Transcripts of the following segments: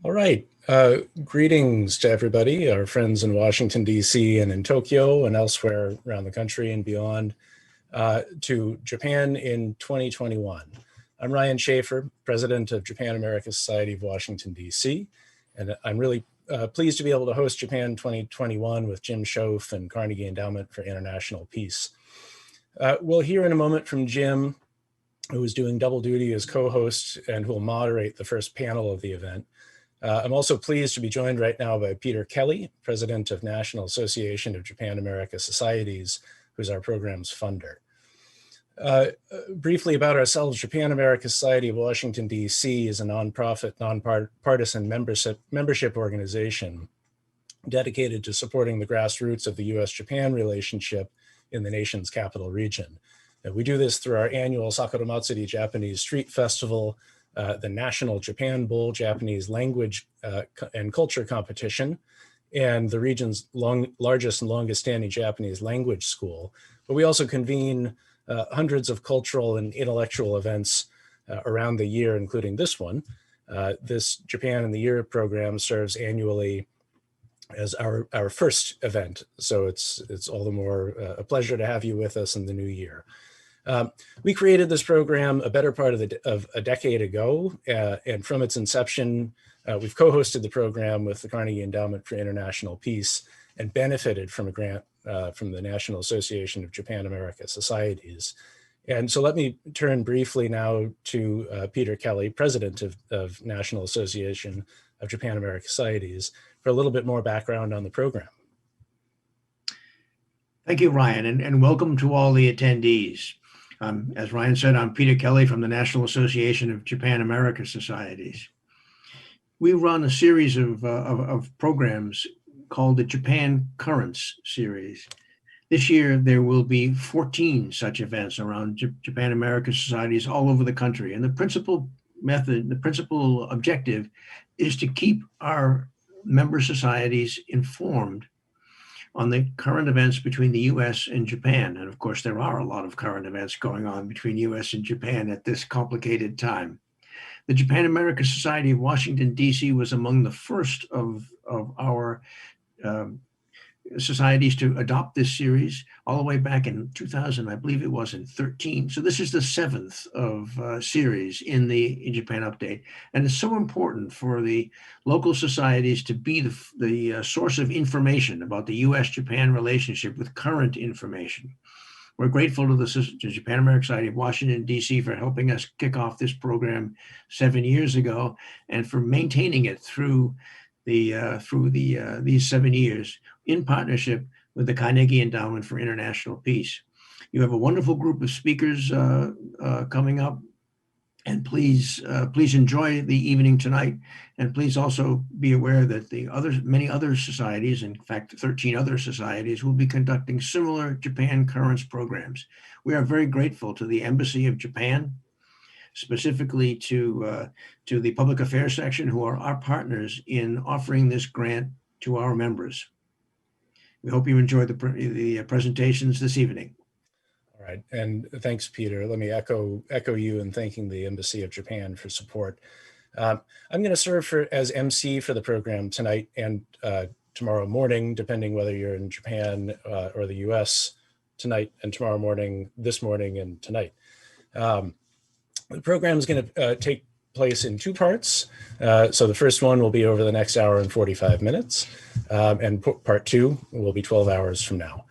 All right. Greetings to everybody, our friends in Washington, D.C. and in Tokyo and elsewhere around the country and beyond, to Japan in 2021. I'm Ryan Shaffer, president of Japan America Society of Washington, D.C., and I'm really pleased to be able to host Japan 2021 with Jim Schoff and Carnegie Endowment for International Peace. We'll hear in a moment from Jim, who is doing double duty as co-host and who will moderate the first panel of the event. I'm also pleased to be joined right now by Peter Kelly, president of National Association of Japan America Societies, who's our program's funder. Briefly about ourselves, Japan America Society of Washington, D.C. is a nonprofit, nonpartisan membership organization dedicated to supporting the grassroots of the U.S. Japan relationship in the nation's capital region. We do this through our annual Sakura Matsuri Japanese Street Festival, the National Japan Bowl Japanese Language and Culture Competition, and the region's largest and longest standing Japanese language school. But we also convene hundreds of cultural and intellectual events around the year, including this one. This Japan in the Year program serves annually as our first event. So it's all the more a pleasure to have you with us in the new year. We created this program a better part of a decade ago, and from its inception, we've co-hosted the program with the Carnegie Endowment for International Peace and benefited from a grant from the National Association of Japan America Societies. And so let me turn briefly now to Peter Kelly, president of National Association of Japan America Societies, for a little bit more background on the program. Thank you, Ryan, and welcome to all the attendees. As Ryan said, I'm Peter Kelly from the National Association of Japan America Societies. We run a series of programs called the Japan Currents series. This year, there will be 14 such events around Japan America Societies all over the country. And the principal objective is to keep our member societies informed on the current events between the U.S. and Japan. And of course, there are a lot of current events going on between U.S. and Japan at this complicated time. The Japan America Society of Washington, D.C. was among the first of our societies to adopt this series all the way back in 2000, I believe it was in 13. So this is the seventh of series in Japan Update. And it's so important for the local societies to be the source of information about the U.S.-Japan relationship with current information. We're grateful to the Japan American Society of Washington, D.C. for helping us kick off this program 7 years ago and for maintaining it through these 7 years in partnership with the Carnegie Endowment for International Peace. You have a wonderful group of speakers coming up, and please enjoy the evening tonight. And please also be aware that many other societies, in fact, 13 other societies, will be conducting similar Japan Currents programs. We are very grateful to the Embassy of Japan, specifically to the Public Affairs section, who are our partners in offering this grant to our members. We hope you enjoy the presentations this evening. All right, and thanks, Peter. Let me echo you in thanking the Embassy of Japan for support. I'm going to serve as MC for the program tonight and tomorrow morning, depending whether you're in Japan or the US tonight and tomorrow morning, this morning and tonight. The program is going to take place in two parts. So the first one will be over the next hour and 45 minutes, and part two will be 12 hours from now.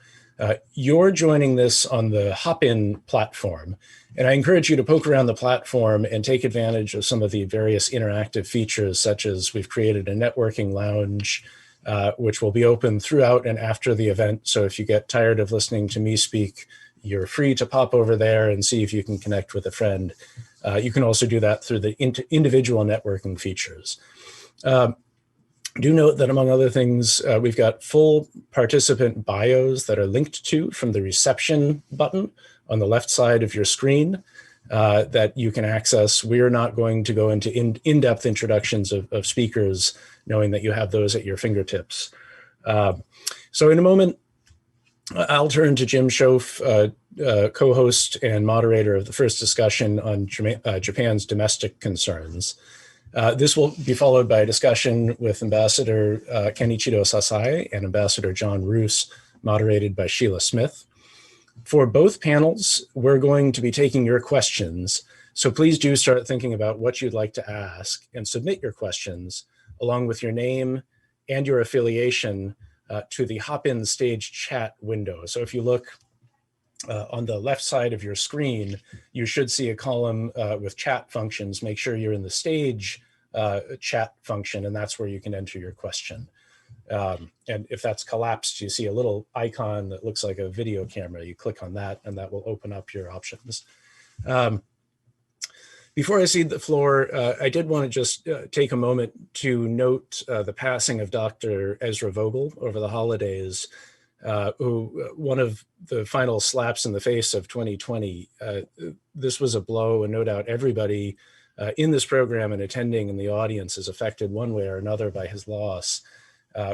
You're joining this on the Hop-In platform, and I encourage you to poke around the platform and take advantage of some of the various interactive features, such as we've created a networking lounge, which will be open throughout and after the event. So if you get tired of listening to me speak, you're free to pop over there and see if you can connect with a friend. You can also do that through the individual networking features. Do note that, among other things, we've got full participant bios that are linked to from the reception button on the left side of your screen that you can access. We're not going to go into in-depth introductions of speakers, knowing that you have those at your fingertips. So in a moment, I'll turn to Jim Schoff, co-host and moderator of the first discussion on Japan's domestic concerns. This will be followed by a discussion with Ambassador Kenichiro Sasai and Ambassador John Roos, moderated by Sheila Smith. For both panels, we're going to be taking your questions, so please do start thinking about what you'd like to ask and submit your questions along with your name and your affiliation to the Hop-In stage chat window. So if you look on the left side of your screen, you should see a column with chat functions. Make sure you're in the stage chat function, and that's where you can enter your question. And if that's collapsed, you see a little icon that looks like a video camera. You click on that, and that will open up your options. Before I cede the floor, I did want to just take a moment to note the passing of Dr. Ezra Vogel over the holidays, who one of the final slaps in the face of 2020. This was a blow, and no doubt everybody in this program and attending in the audience is affected one way or another by his loss,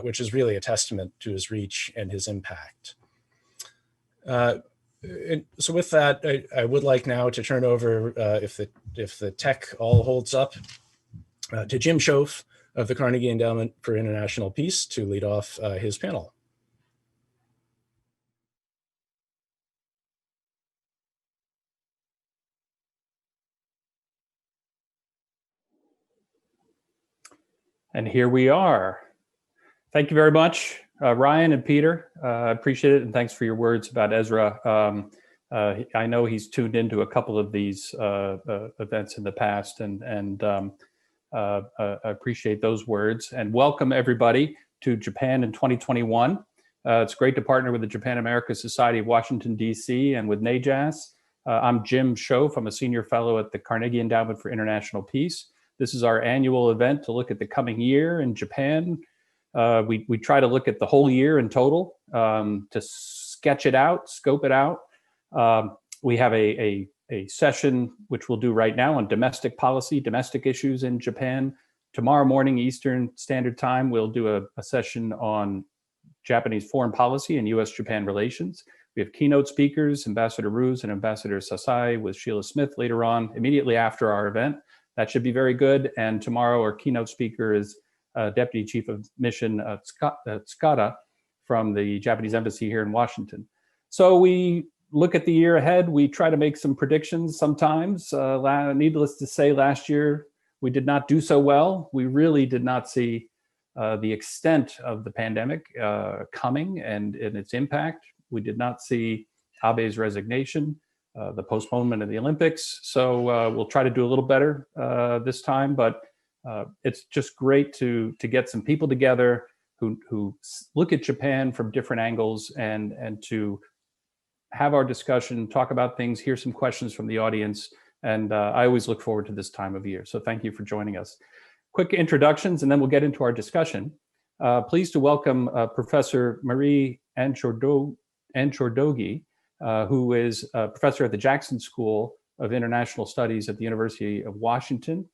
which is really a testament to his reach and his impact. So with that, I would like now to turn over, if the tech all holds up, to Jim Schoff of the Carnegie Endowment for International Peace to lead off his panel. And here we are. Thank you very much. Ryan and Peter, I appreciate it, and thanks for your words about Ezra. I know he's tuned into a couple of these events in the past, and I appreciate those words. And welcome everybody to Japan in 2021. It's great to partner with the Japan America Society of Washington, D.C. and with NAJAS. I'm Jim Schoff. I'm a senior fellow at the Carnegie Endowment for International Peace. This is our annual event to look at the coming year in Japan. We try to look at the whole year in total to sketch it out, scope it out. We have a session, which we'll do right now, on domestic policy, domestic issues in Japan. Tomorrow morning, Eastern Standard Time, we'll do a session on Japanese foreign policy and U.S. Japan relations. We have keynote speakers, Ambassador Ruse and Ambassador Sasai with Sheila Smith later on, immediately after our event. That should be very good. And tomorrow, our keynote speaker is Deputy Chief of Mission Tsukada from the Japanese Embassy here in Washington. So we look at the year ahead. We try to make some predictions sometimes. Needless to say, last year we did not do so well. We really did not see the extent of the pandemic coming and its impact. We did not see Abe's resignation, the postponement of the Olympics. So we'll try to do a little better this time, but it's just great to get some people together who look at Japan from different angles and to have our discussion, talk about things, hear some questions from the audience. And I always look forward to this time of year. So thank you for joining us. Quick introductions, and then we'll get into our discussion. Pleased to welcome Professor Marie Anchordoguy, who is a professor at the Jackson School of International Studies at the University of Washington.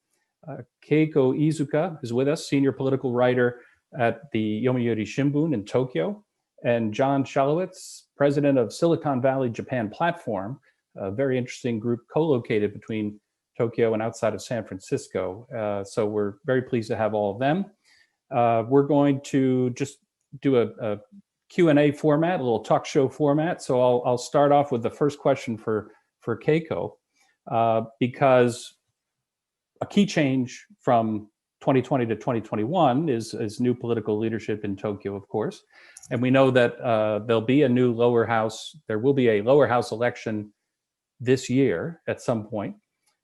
Keiko Iizuka is with us, senior political writer at the Yomiuri Shimbun in Tokyo, and John Shalowitz, president of Silicon Valley Japan Platform, a very interesting group co-located between Tokyo and outside of San Francisco. So we're very pleased to have all of them. We're going to just do a Q&A format, a little talk show format. So I'll start off with the first question for Keiko, because a key change from 2020 to 2021 is new political leadership in Tokyo, of course. And we know that there'll be a new lower house. There will be a lower house election this year at some point.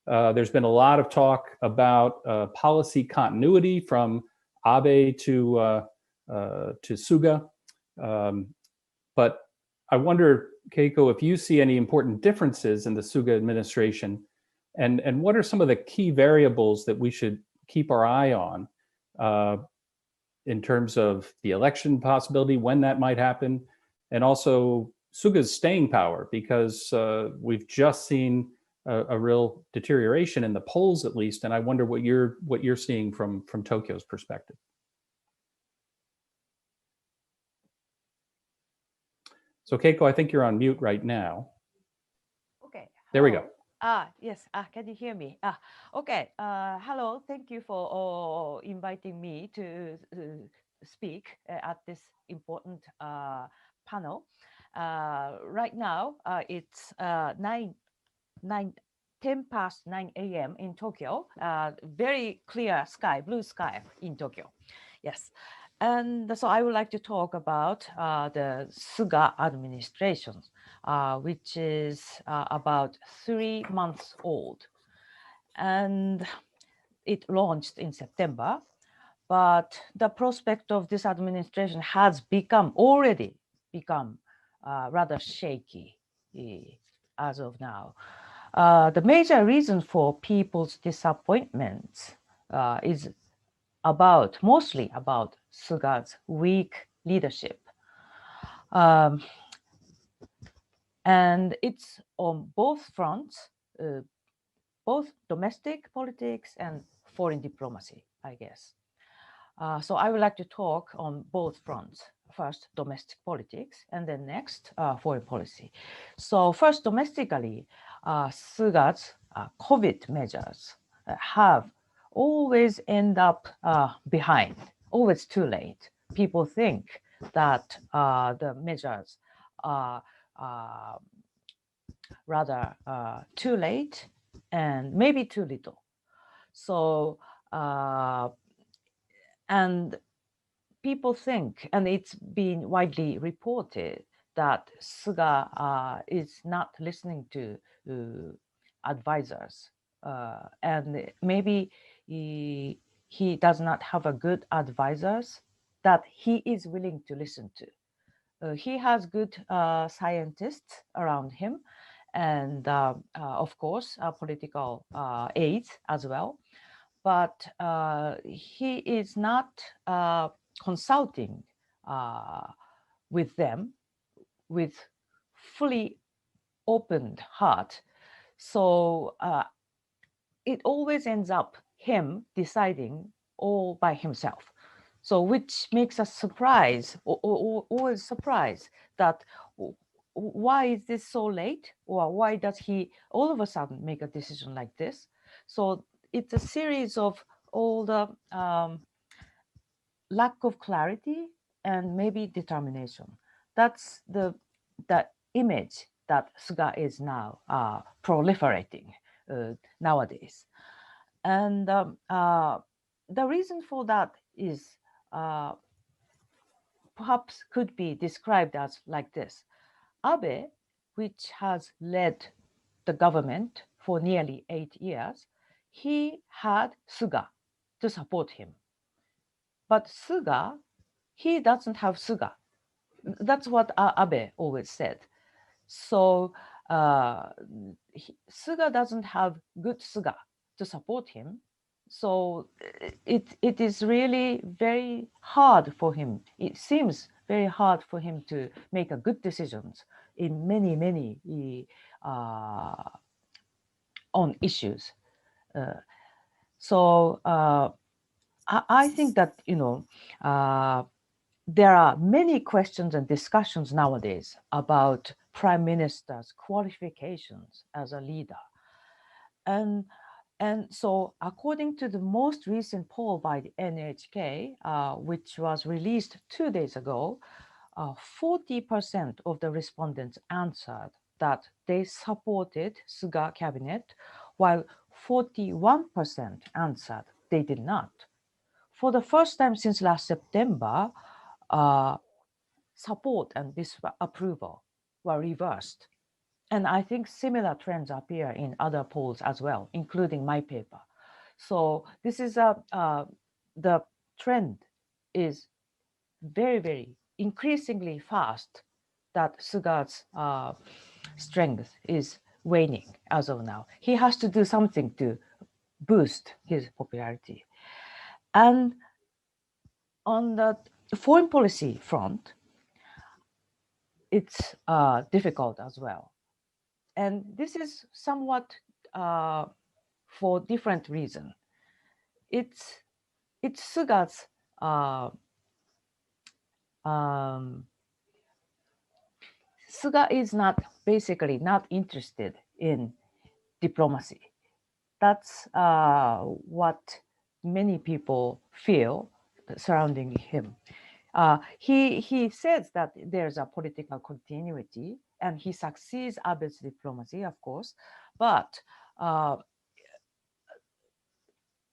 There's been a lot of talk about policy continuity from Abe to Suga. But I wonder, Keiko, if you see any important differences in the Suga administration, and what are some of the key variables that we should keep our eye on in terms of the election possibility, when that might happen, and also Suga's staying power, because we've just seen a real deterioration in the polls, at least, and I wonder what you're seeing from Tokyo's perspective. So Keiko, I think you're on mute right now. Okay. There we go. Yes. Can you hear me? Okay. Hello. Thank you for inviting me to speak at this important panel. Right now, it's 10 past 9 a.m. in Tokyo. Very clear sky, blue sky in Tokyo. Yes. And so I would like to talk about the Suga administration, which is about 3 months old. And it launched in September. But the prospect of this administration has already become rather shaky as of now. The major reason for people's disappointment is mostly about Suga's weak leadership. And it's on both fronts, both domestic politics and foreign diplomacy, I guess. So I would like to talk on both fronts. First, domestic politics, and then next, foreign policy. So first, domestically, Suga's COVID measures have always end up behind, always too late. People think that the measures are rather too late and maybe too little. So, and people think, and it's been widely reported, that Suga is not listening to advisors, and maybe he does not have a good advisors that he is willing to listen to. He has good scientists around him, and of course, political aides as well. But he is not consulting with them with fully opened heart. So it always ends up him deciding all by himself. So which makes us surprised, or always surprised that why is this so late, or why does he all of a sudden make a decision like this? So it's a series of all the lack of clarity and maybe determination. That's the image that Suga is now proliferating nowadays. And the reason for that is perhaps could be described as like this. Abe, which has led the government for nearly 8 years, he had Suga to support him. But Suga, he doesn't have Suga. That's what Abe always said. So Suga doesn't have good Suga to support him. So it is really very hard for him. It seems very hard for him to make a good decisions in many on issues. So I think that there are many questions and discussions nowadays about prime minister's qualifications as a leader. And so according to the most recent poll by the NHK, which was released 2 days ago, 40% of the respondents answered that they supported Suga cabinet, while 41% answered they did not. For the first time since last September, support and disapproval were reversed. And I think similar trends appear in other polls as well, including my paper. So this is the trend is very increasingly fast that Suga's strength is waning as of now. He has to do something to boost his popularity. And on the foreign policy front, it's difficult as well. And this is somewhat for different reason. It's Suga's Suga is basically not interested in diplomacy. That's what many people feel surrounding him. He says that there's a political continuity, and he succeeds Abe's diplomacy, of course, but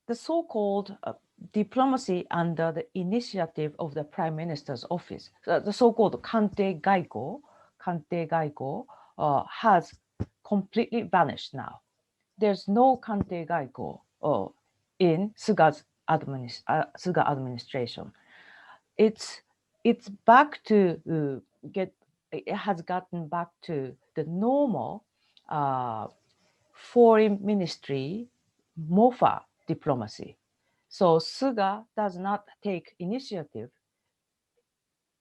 the so-called diplomacy under the initiative of the Prime Minister's office, the so-called Anchordoguy, has completely vanished now. There's no Anchordoguy in Suga administration. It's back to it has gotten back to the normal foreign ministry MOFA diplomacy. So Suga does not take initiative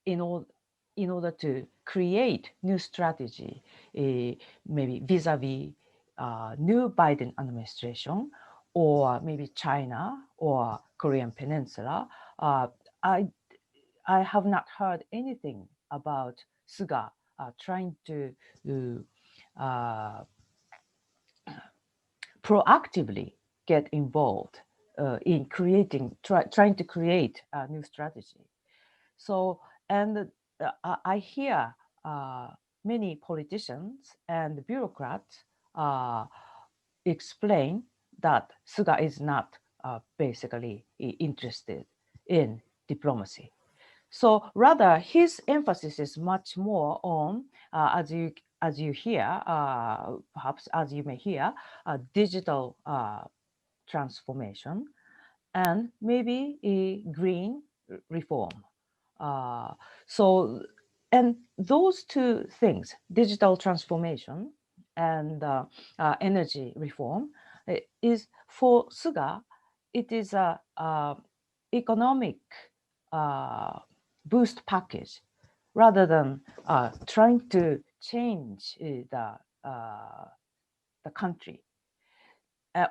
in order to create new strategy, maybe vis-a-vis new Biden administration, or maybe China or Korean Peninsula. I have not heard anything about Suga trying to proactively get involved in trying to create a new strategy. So, and I hear many politicians and bureaucrats explain that Suga is not basically interested in diplomacy. So rather, his emphasis is much more on, as you hear, perhaps as you may hear, digital transformation and maybe a green reform. And those two things, digital transformation and energy reform, is for Suga, it is a economic boost package rather than trying to change the country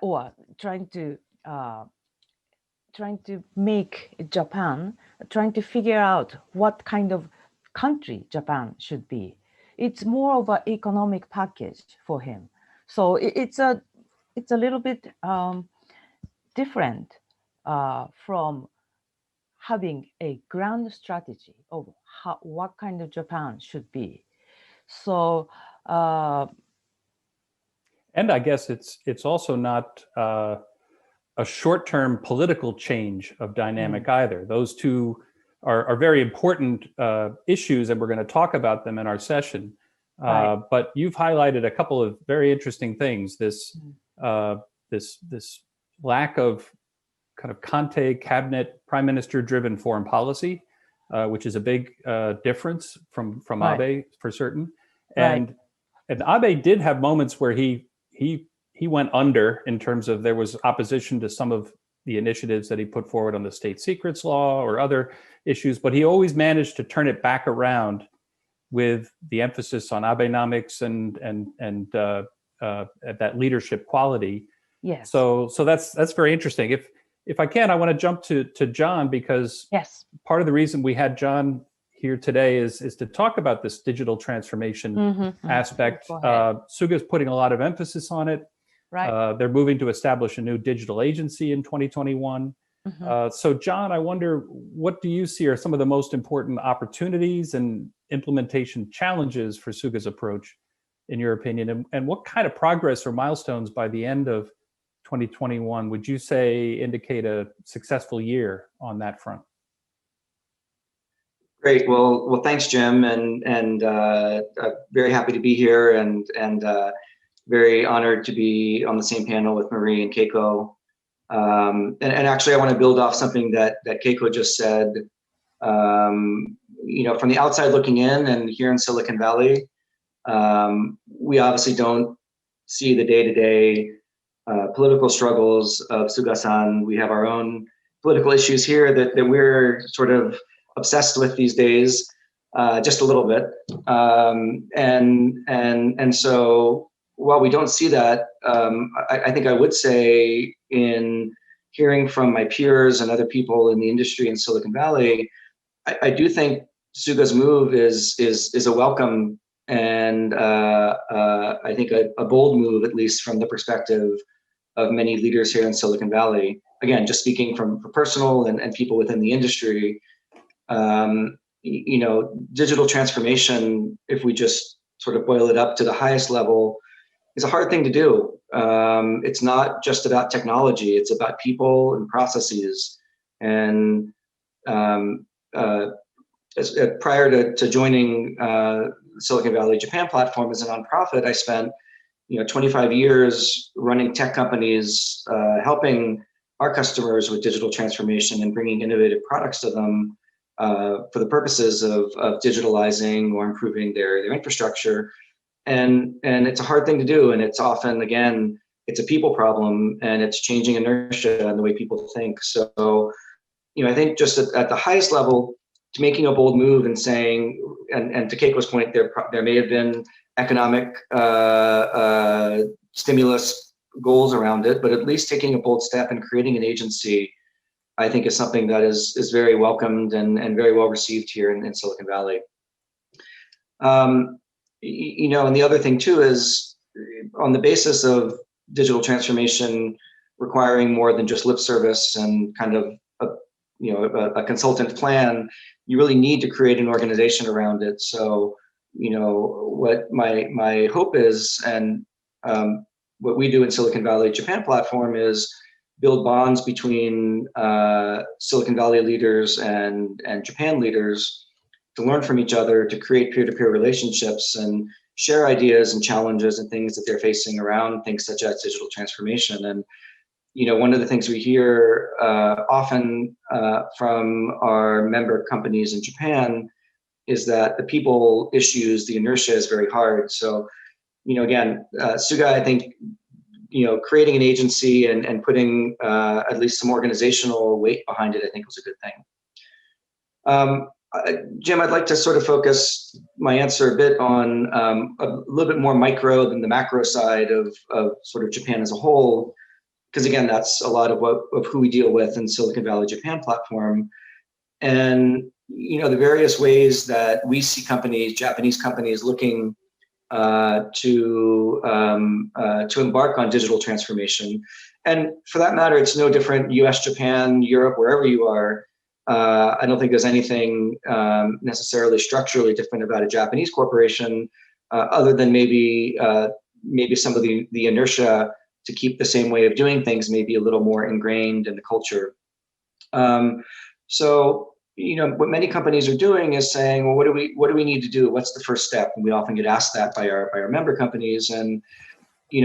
or trying to make Japan, trying to figure out what kind of country Japan should be. It's more of an economic package for him. So it's a little bit different from having a grand strategy of what kind of Japan should be. So and I guess it's also not a short-term political change of dynamic either. Those two are very important issues, and we're going to talk about them in our session. Right. But you've highlighted a couple of very interesting things. This lack of kind of Conte cabinet prime minister driven foreign policy, which is a big difference from Right. Abe for certain. Right. And Abe did have moments where he went under in terms of there was opposition to some of the initiatives that he put forward on the state secrets law or other issues, but he always managed to turn it back around with the emphasis on Abenomics and that leadership quality. Yes. So that's very interesting. If I can, I want to jump to John, because yes. part of the reason we had John here today is to talk about this digital transformation aspect. Suga is putting a lot of emphasis on it. Right. They're moving to establish a new digital agency in 2021. So John, I wonder, what do you see are some of the most important opportunities and implementation challenges for Suga's approach, in your opinion? And what kind of progress or milestones by the end of 2021 would you say indicate a successful year on that front? Great. Well, thanks, Jim, and very happy to be here, and very honored to be on the same panel with Marie and Keiko. And actually, I want to build off something that Keiko just said. You know, from the outside looking in, and here in Silicon Valley, we obviously don't see the day-to-day political struggles of Suga-san. We have our own political issues here that we're sort of obsessed with these days, just a little bit. And so while we don't see that, I think I would say, in hearing from my peers and other people in the industry in Silicon Valley, I do think Suga's move is a welcome and I think a bold move, at least from the perspective of many leaders here in Silicon Valley. Again, just speaking from personal and people within the industry, you know, digital transformation, if we just sort of boil it up to the highest level, is a hard thing to do. It's not just about technology, it's about people and processes. And prior to joining Silicon Valley Japan platform as a nonprofit, I spent 25 years running tech companies, helping our customers with digital transformation and bringing innovative products to them for the purposes of digitalizing or improving their infrastructure. And it's a hard thing to do. And it's often, again, it's a people problem, and it's changing inertia and the way people think. So, I think just at the highest level, to making a bold move and saying, and to Keiko's point, there may have been economic stimulus goals around it, but at least taking a bold step and creating an agency, I think, is something that is very welcomed and very well received here in Silicon Valley. And the other thing too is, on the basis of digital transformation requiring more than just lip service and kind of a consultant plan, you really need to create an organization around it. So, what my hope is, and what we do in Silicon Valley Japan platform is build bonds between Silicon Valley leaders and Japan leaders, to learn from each other, to create peer-to-peer relationships and share ideas and challenges and things that they're facing around things such as digital transformation. And one of the things we hear often from our member companies in Japan is that the people issues, the inertia is very hard. So, again, Suga, I think, creating an agency and putting at least some organizational weight behind it, I think was a good thing. Jim, I'd like to sort of focus my answer a bit on a little bit more micro than the macro side of sort of Japan as a whole, because again, that's a lot of who we deal with in Silicon Valley Japan platform. And the various ways that we see companies, Japanese companies, looking to embark on digital transformation. And for that matter, it's no different U.S., Japan, Europe, wherever you are. I don't think there's anything necessarily structurally different about a Japanese corporation, other than maybe some of the inertia to keep the same way of doing things may be a little more ingrained in the culture. So, what many companies are doing is saying, well, what do we need to do? What's the first step? And we often get asked that by our member companies. And,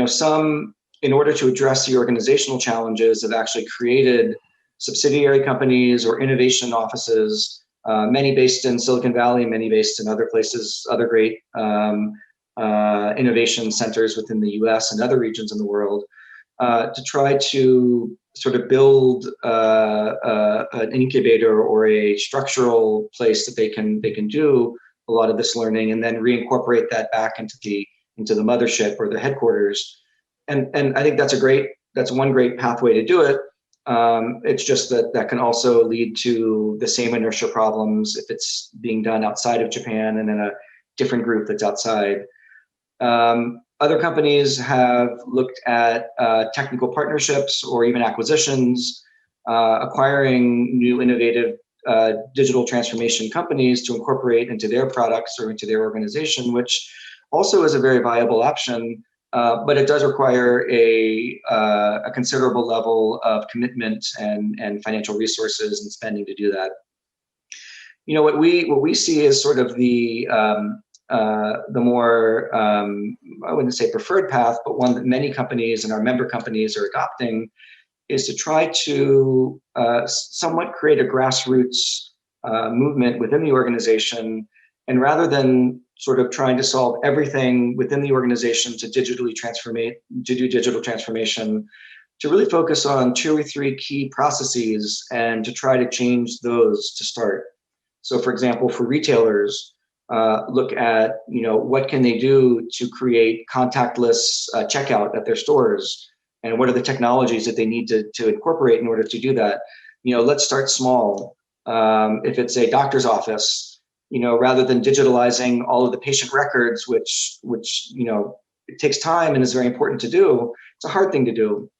some, in order to address the organizational challenges, have actually created subsidiary companies or innovation offices, many based in Silicon Valley, many based in other places, other great innovation centers within the US and other regions in the world, to try to sort of build an incubator or a structural place that they can do a lot of this learning and then reincorporate that back into the mothership or the headquarters. And I think that's one great pathway to do it. It's just that can also lead to the same inertia problems if it's being done outside of Japan and in a different group that's outside. Other companies have looked at technical partnerships or even acquisitions, acquiring new innovative digital transformation companies to incorporate into their products or into their organization, which also is a very viable option. But it does require a considerable level of commitment and financial resources and spending to do that. What we see is sort of the more, I wouldn't say preferred path, but one that many companies and our member companies are adopting, is to try to somewhat create a grassroots movement within the organization. And rather than sort of trying to solve everything within the organization to do digital transformation, to really focus on 2 or 3 key processes and to try to change those to start. So for example, for retailers, look at, what can they do to create contactless checkout at their stores, and what are the technologies that they need to incorporate in order to do that. Let's start small. If it's a doctor's office, rather than digitalizing all of the patient records, which it takes time and is very important to do, it's a hard thing to do.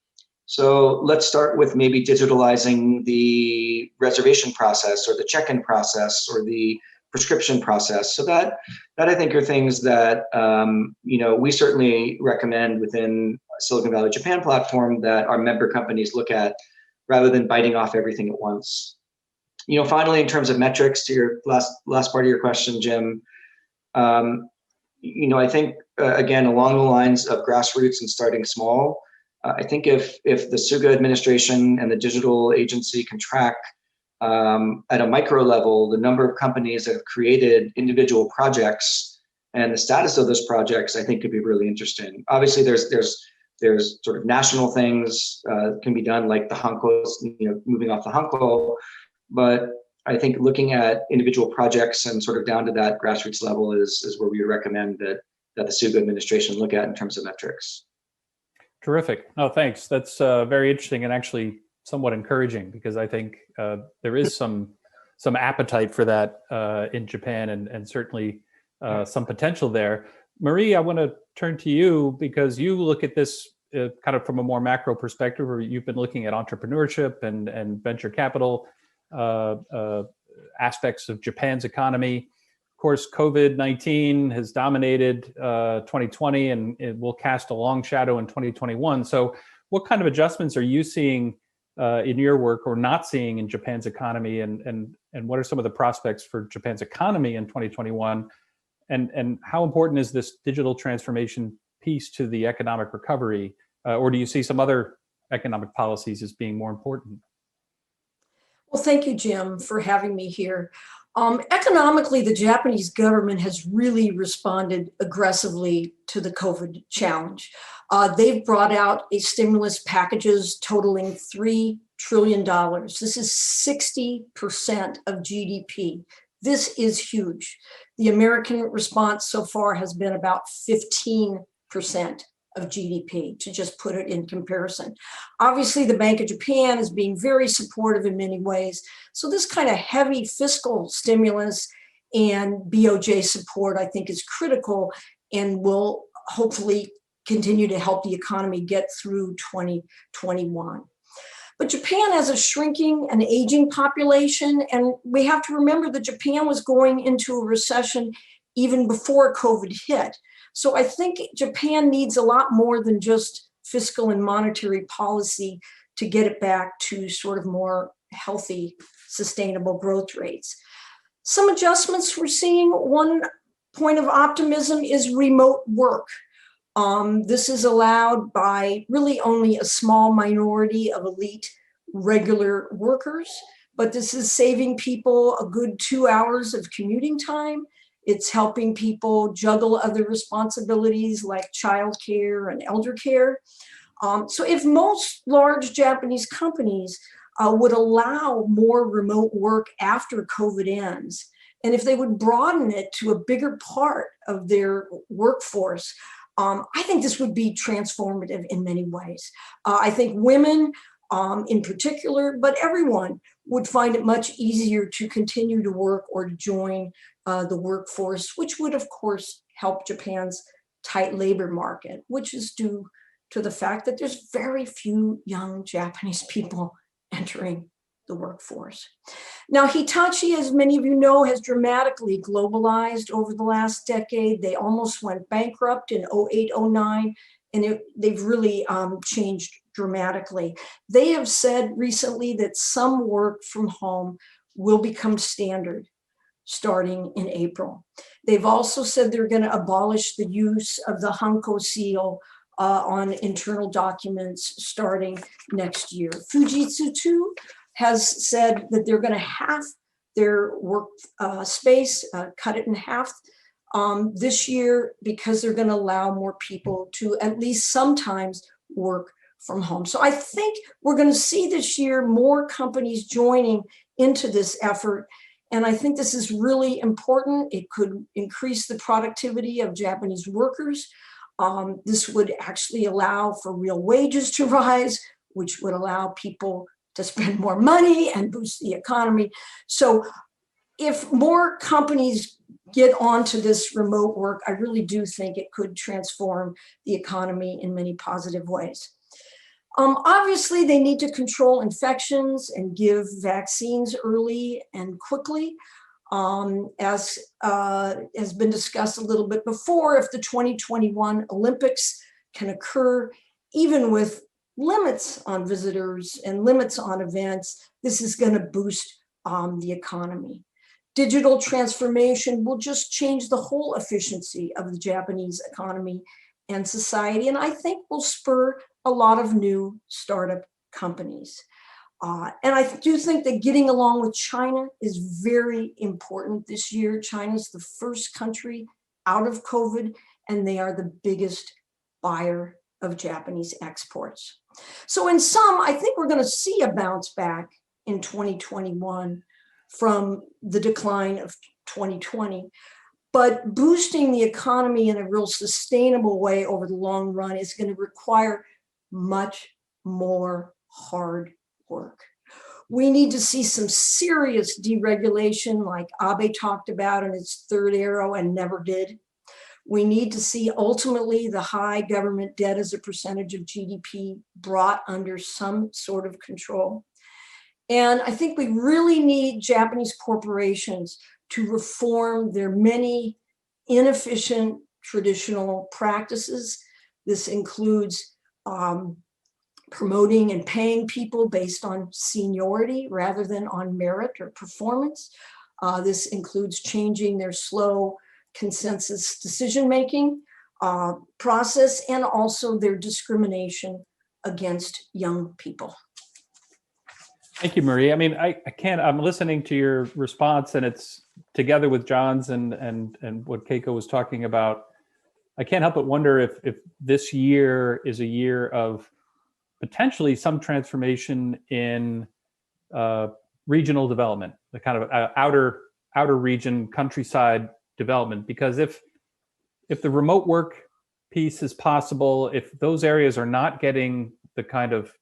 So let's start with maybe digitalizing the reservation process or the check-in process or the prescription process. So that I think are things that we certainly recommend within Silicon Valley Japan platform that our member companies look at, rather than biting off everything at once. Finally, in terms of metrics, to your last part of your question, Jim, I think again along the lines of grassroots and starting small. I think if the Suga administration and the digital agency can track at a micro level the number of companies that have created individual projects and the status of those projects, I think could be really interesting. Obviously, there's sort of national things can be done, like the Hankos, moving off the Hanko. But I think looking at individual projects and sort of down to that grassroots level is where we would recommend that the Suga administration look at in terms of metrics. Terrific. Oh, thanks. That's very interesting and actually somewhat encouraging, because I think there is some appetite for that in Japan and certainly some potential there. Marie, I want to turn to you because you look at this kind of from a more macro perspective, where you've been looking at entrepreneurship and venture capital aspects of Japan's economy. Of course, COVID-19 has dominated 2020 and it will cast a long shadow in 2021. So what kind of adjustments are you seeing in your work or not seeing in Japan's economy, and what are some of the prospects for Japan's economy in 2021, and how important is this digital transformation piece to the economic recovery, or do you see some other economic policies as being more important? Well, thank you, Jim, for having me here. Economically, the Japanese government has really responded aggressively to the COVID challenge. They've brought out a stimulus packages totaling $3 trillion. This is 60% of GDP. This is huge. The American response so far has been about 15% of GDP, to just put it in comparison. Obviously, the Bank of Japan is being very supportive in many ways. So this kind of heavy fiscal stimulus and BOJ support, I think, is critical and will hopefully continue to help the economy get through 2021. But Japan has a shrinking and aging population, and we have to remember that Japan was going into a recession even before COVID hit. So I think Japan needs a lot more than just fiscal and monetary policy to get it back to sort of more healthy, sustainable growth rates. Some adjustments we're seeing. One point of optimism is remote work. This is allowed by really only a small minority of elite regular workers, but this is saving people a good 2 hours of commuting time. It's helping people juggle other responsibilities like childcare and elder care. So if most large Japanese companies would allow more remote work after COVID ends, and if they would broaden it to a bigger part of their workforce, I think this would be transformative in many ways. I think women in particular, but everyone would find it much easier to continue to work or to join the workforce, which would, of course, help Japan's tight labor market, which is due to the fact that there's very few young Japanese people entering the workforce. Now, Hitachi, as many of you know, has dramatically globalized over the last decade. They almost went bankrupt in 08-09, and they've really changed dramatically. They have said recently that some work from home will become standard starting in April. They've also said they're going to abolish the use of the Hanko seal on internal documents starting next year. Fujitsu too has said that they're going to halve their work space, cut it in half this year, because they're going to allow more people to at least sometimes work from home. So I think we're going to see this year more companies joining into this effort. And I think this is really important. It could increase the productivity of Japanese workers. This would actually allow for real wages to rise, which would allow people to spend more money and boost the economy. So if more companies get onto this remote work, I really do think it could transform the economy in many positive ways. Obviously, they need to control infections and give vaccines early and quickly. As has been discussed a little bit before, if the 2021 Olympics can occur, even with limits on visitors and limits on events, this is going to boost the economy. Digital transformation will just change the whole efficiency of the Japanese economy and society, and I think will spur a lot of new startup companies. And I do think that getting along with China is very important this year. China's the first country out of COVID, and they are the biggest buyer of Japanese exports. So in sum, I think we're going to see a bounce back in 2021 from the decline of 2020. But boosting the economy in a real sustainable way over the long run is going to require much more hard work. We need to see some serious deregulation like Abe talked about in his third arrow and never did. We need to see ultimately the high government debt as a percentage of GDP brought under some sort of control. And I think we really need Japanese corporations to reform their many inefficient traditional practices. This includes promoting and paying people based on seniority rather than on merit or performance. This includes changing their slow consensus decision-making process and also their discrimination against young people. Thank you, Marie. I mean, I can't, I'm listening to your response and it's together with John's and what Keiko was talking about. I can't help but wonder if this year is a year of potentially some transformation in regional development, the kind of outer region countryside development. Because if the remote work piece is possible, if those areas are not getting the kind of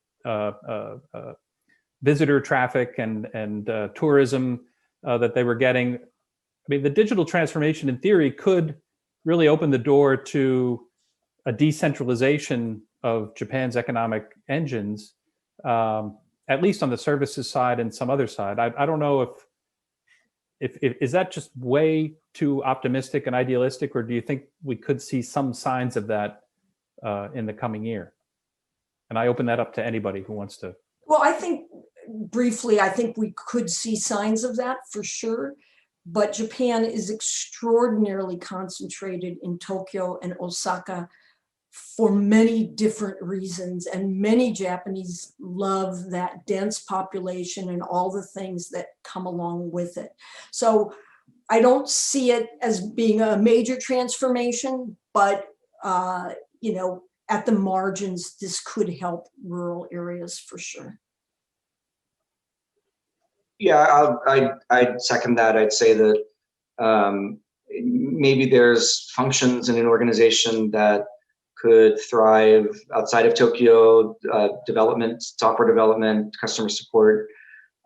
visitor traffic and tourism that they were getting, I mean, the digital transformation in theory could really open the door to a decentralization of Japan's economic engines, at least on the services side and some other side. I don't know if is that just way too optimistic and idealistic, or do you think we could see some signs of that in the coming year? And I open that up to anybody who wants to. Well, I think briefly, I think we could see signs of that for sure. But Japan is extraordinarily concentrated in Tokyo and Osaka for many different reasons. And many Japanese love that dense population and all the things that come along with it. So I don't see it as being a major transformation, but you know, at the margins, this could help rural areas for sure. Yeah, I'd second that. I'd say that maybe there's functions in an organization that could thrive outside of Tokyo, development, software development, customer support.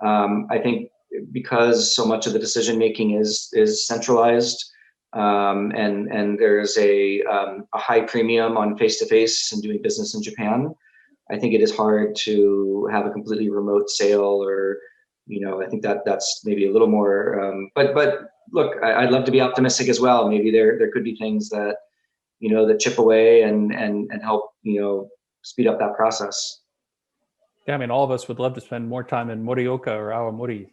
I think because so much of the decision making is centralized, and there's a high premium on face-to-face and doing business in Japan, I think it is hard to have a completely remote sale, or I think that's maybe a little more. But look, I'd love to be optimistic as well. Maybe there could be things that that chip away and help speed up that process. Yeah, I mean, all of us would love to spend more time in Morioka or Awamori,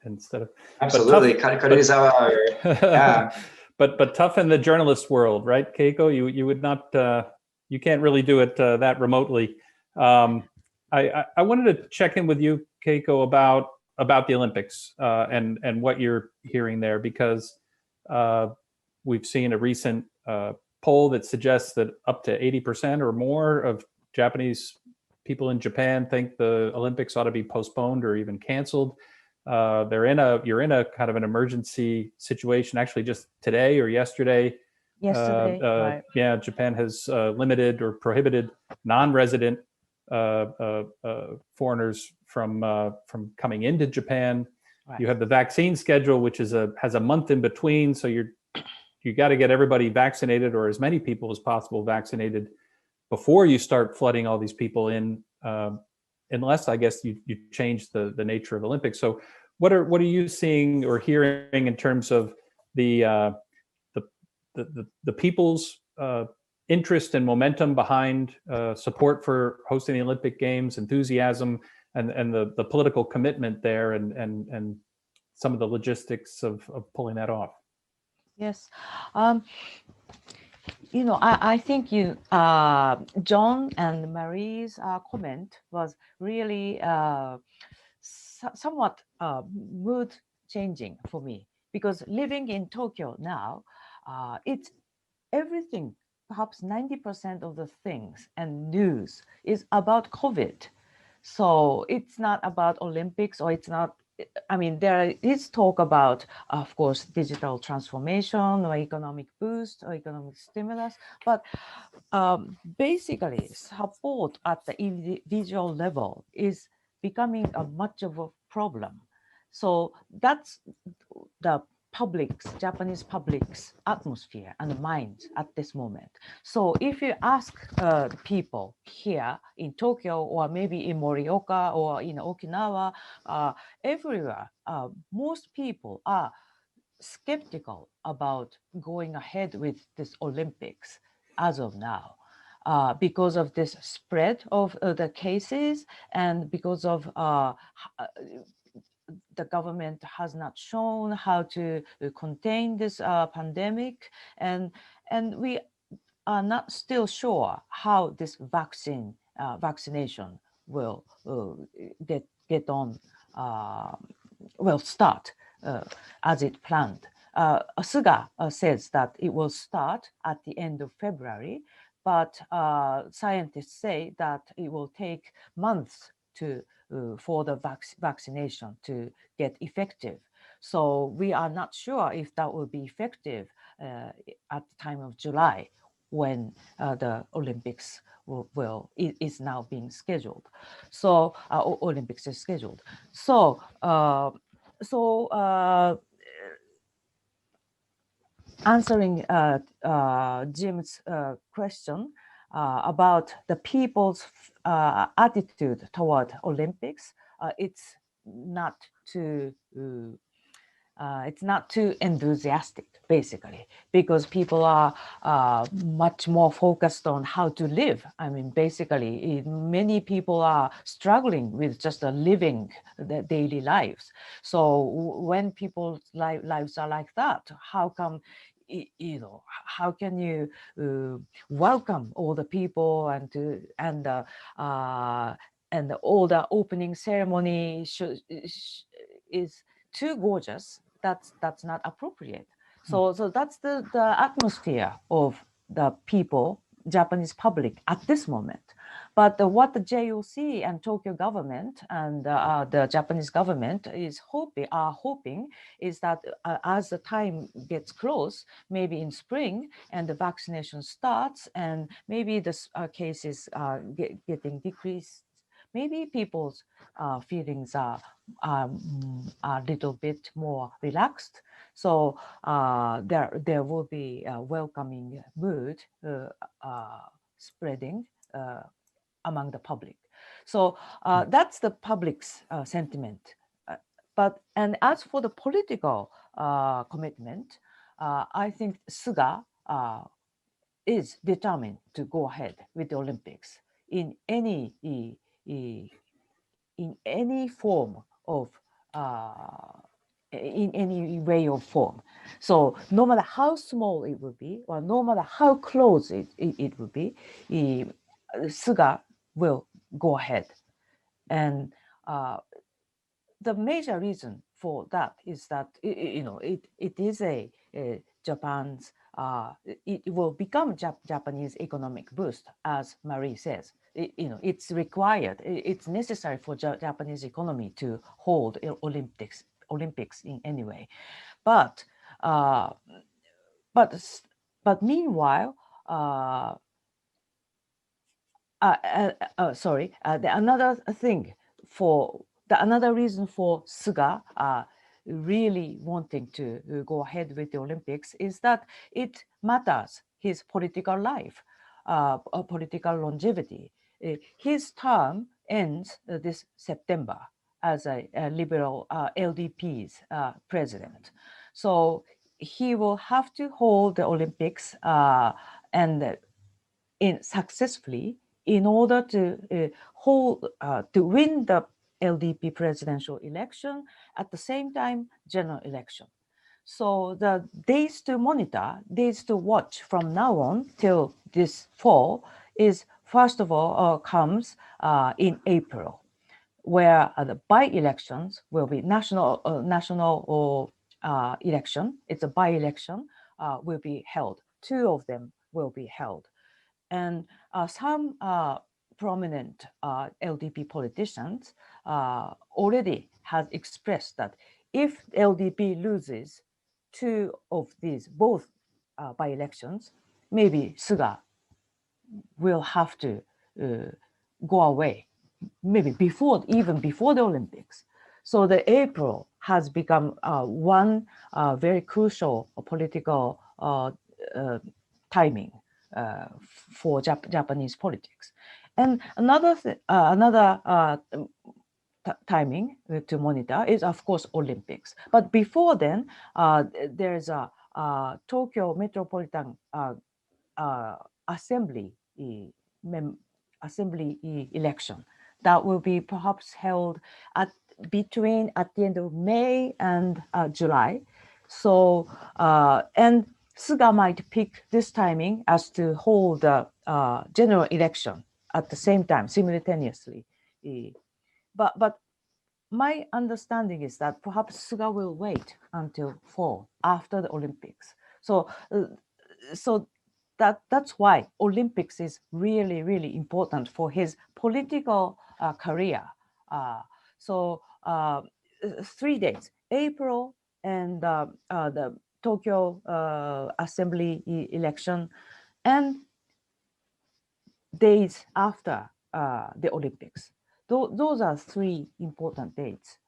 instead of. Absolutely, Karuizawa. Yeah. But tough in the journalist world, right, Keiko? You would not. You can't really do it that remotely. I wanted to check in with you, Keiko, about the Olympics and what you're hearing there, because we've seen a recent poll that suggests that up to 80% or more of Japanese people in Japan think the Olympics ought to be postponed or even canceled. You're in a kind of an emergency situation. Actually, just today or yesterday. Right. Yeah, Japan has limited or prohibited non-resident foreigners from coming into Japan. Right. You have the vaccine schedule, which has a month in between, so you got to get everybody vaccinated, or as many people as possible vaccinated, before you start flooding all these people in, unless I guess you change the nature of Olympics. So what are you seeing or hearing in terms of the people's interest and momentum behind support for hosting the Olympic Games, enthusiasm, and the political commitment there, and some of the logistics of pulling that off? Yes. I think John and Marie's comment was really somewhat mood changing for me, because living in Tokyo now, it's everything, perhaps 90% of the things and news is about COVID. So it's not about Olympics, or it's not. I mean, there is talk about, of course, digital transformation or economic boost or economic stimulus, but basically support at the individual level is becoming much of a problem. So that's the Japanese public's atmosphere and mind at this moment. So if you ask people here in Tokyo, or maybe in Morioka or in Okinawa, everywhere, most people are skeptical about going ahead with this Olympics as of now. because of this spread of the cases, and because of the government has not shown how to contain this pandemic, and we are not still sure how this vaccination will get on, will start as it planned. Suga says that it will start at the end of February, but scientists say that it will take months for the vaccination to get effective. So we are not sure if that will be effective at the time of July, when the Olympics is now being scheduled. So Olympics is scheduled. So answering Jim's question about the people's attitude toward Olympics, it's not too enthusiastic, basically, because people are much more focused on how to live. I mean, basically, many people are struggling with just living their daily lives. So when people's lives are like that, how come, how can you welcome all the people and all the opening ceremony is too gorgeous? That's not appropriate. So that's the atmosphere of the people, Japanese public at this moment. But what the JOC and Tokyo government and the Japanese government are hoping is that as the time gets close, maybe in spring, and the vaccination starts, and maybe the cases are getting decreased, maybe people's feelings are a little bit more relaxed. So there will be a welcoming mood spreading among the public. So that's the public's sentiment. And as for the political commitment, I think Suga is determined to go ahead with the Olympics in any form of in any way or form. So no matter how small it would be, or no matter how close it would be, Suga will go ahead. And the major reason for that is that it is Japan's it will become Japanese economic boost, as Marie says. It's required, it's necessary for Japanese economy to hold Olympics in any way. But meanwhile, another reason for Suga really wanting to go ahead with the Olympics is that it matters his political life, political longevity. His term ends this September as a liberal LDP's president. So he will have to hold the Olympics successfully in order to win the LDP presidential election, at the same time general election. So the days to monitor, days to watch from now on till this fall is, first of all, comes in April, where the by-elections will be national election. It's a by-election will be held. 2 of them will be held. And some prominent LDP politicians already has expressed that if LDP loses 2 of these, both by-elections, maybe Suga will have to go away, maybe even before the Olympics. So the April has become one very crucial political timing for Japanese politics. And another timing to monitor is, of course, Olympics. But before then, there's a Tokyo Metropolitan Assembly assembly election that will be perhaps held at the end of May and July. So and Suga might pick this timing as to hold the general election at the same time simultaneously. But my understanding is that perhaps Suga will wait until fall after the Olympics. So that's why Olympics is really, really important for his political career. So 3 days, April and the Tokyo Assembly election, and days after the Olympics. Those are 3 important dates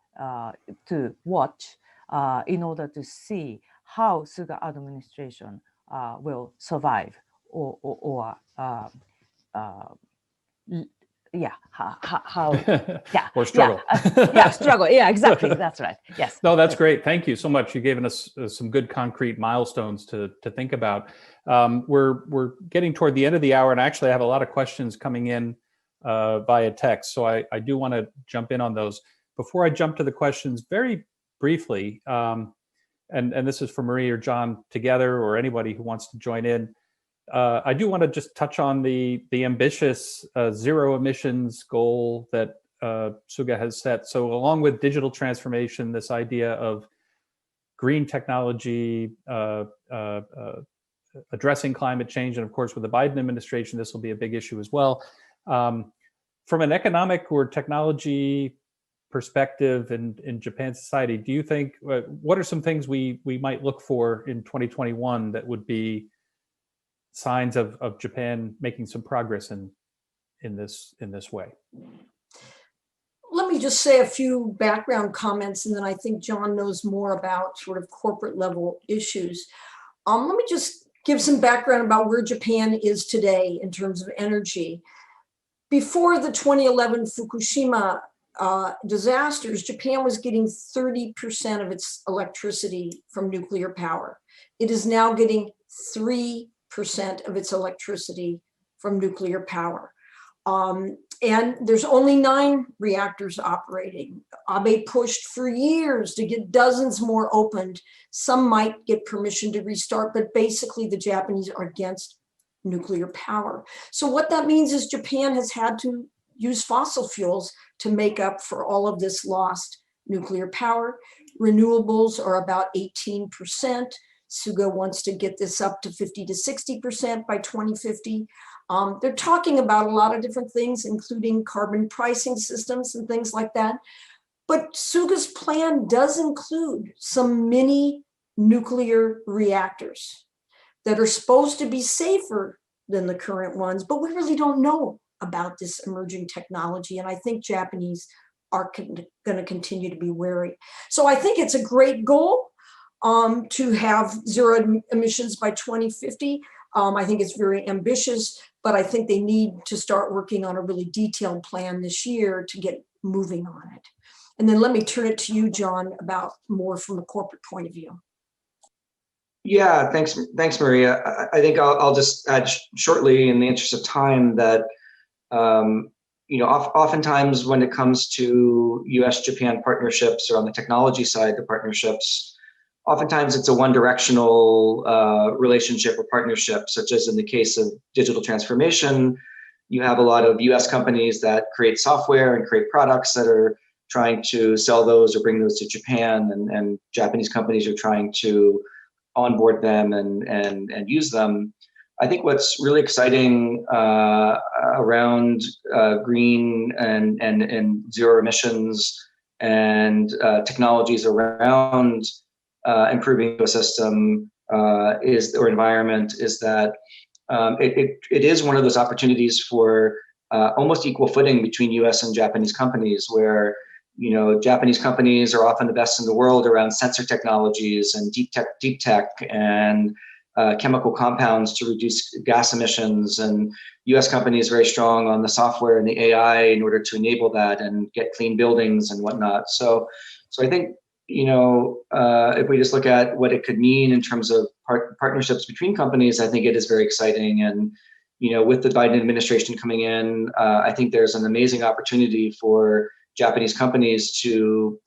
to watch in order to see how Suga administration will survive or yeah, how yeah, or struggle. Yeah, struggle. Yeah, exactly. That's right. Yes. No, that's great. Thank you so much. You've given us some good concrete milestones to think about. We're getting toward the end of the hour, and actually I have a lot of questions coming in via text. So I do want to jump in on those. Before I jump to the questions, very briefly, and this is for Marie or John together, or anybody who wants to join in. I do want to just touch on the ambitious zero emissions goal that Suga has set. So along with digital transformation, this idea of green technology, addressing climate change, and of course with the Biden administration, this will be a big issue as well. From an economic or technology perspective in Japan society, do you think, what are some things we might look for in 2021 that would be signs of Japan making some progress in this way? Let me just say a few background comments, and then I think John knows more about sort of corporate level issues. Let me just give some background about where Japan is today in terms of energy. Before the 2011 Fukushima disasters, Japan was getting 30% of its electricity from nuclear power. It is now getting 3% of its electricity from nuclear power. And there's only 9 reactors operating. Abe pushed for years to get dozens more opened. Some might get permission to restart, but basically the Japanese are against nuclear power. So what that means is Japan has had to use fossil fuels to make up for all of this lost nuclear power. Renewables are about 18%. Suga wants to get this up to 50 to 60% by 2050. They're talking about a lot of different things, including carbon pricing systems and things like that. But Suga's plan does include some mini nuclear reactors that are supposed to be safer than the current ones, but we really don't know about this emerging technology. And I think Japanese are going to continue to be wary. So I think it's a great goal to have zero emissions by 2050. I think it's very ambitious, but I think they need to start working on a really detailed plan this year to get moving on it. And then let me turn it to you, John, about more from a corporate point of view. Yeah, thanks, Maria. I think I'll just add shortly, in the interest of time, that oftentimes when it comes to U.S. Japan partnerships, or on the technology side, the partnerships, oftentimes it's a one-directional relationship or partnership, such as in the case of digital transformation. You have a lot of U.S. companies that create software and create products that are trying to sell those or bring those to Japan, and Japanese companies are trying to onboard them and use them. I think what's really exciting around green and zero emissions and technologies around improving the ecosystem or environment is that it is one of those opportunities for almost equal footing between U.S. and Japanese companies, where Japanese companies are often the best in the world around sensor technologies and deep tech and chemical compounds to reduce gas emissions, and U.S. companies very strong on the software and the AI in order to enable that and get clean buildings and whatnot. So I think if we just look at what it could mean in terms of partnerships between companies, I think it is very exciting. And with the Biden administration coming in, I think there's an amazing opportunity for Japanese companies to,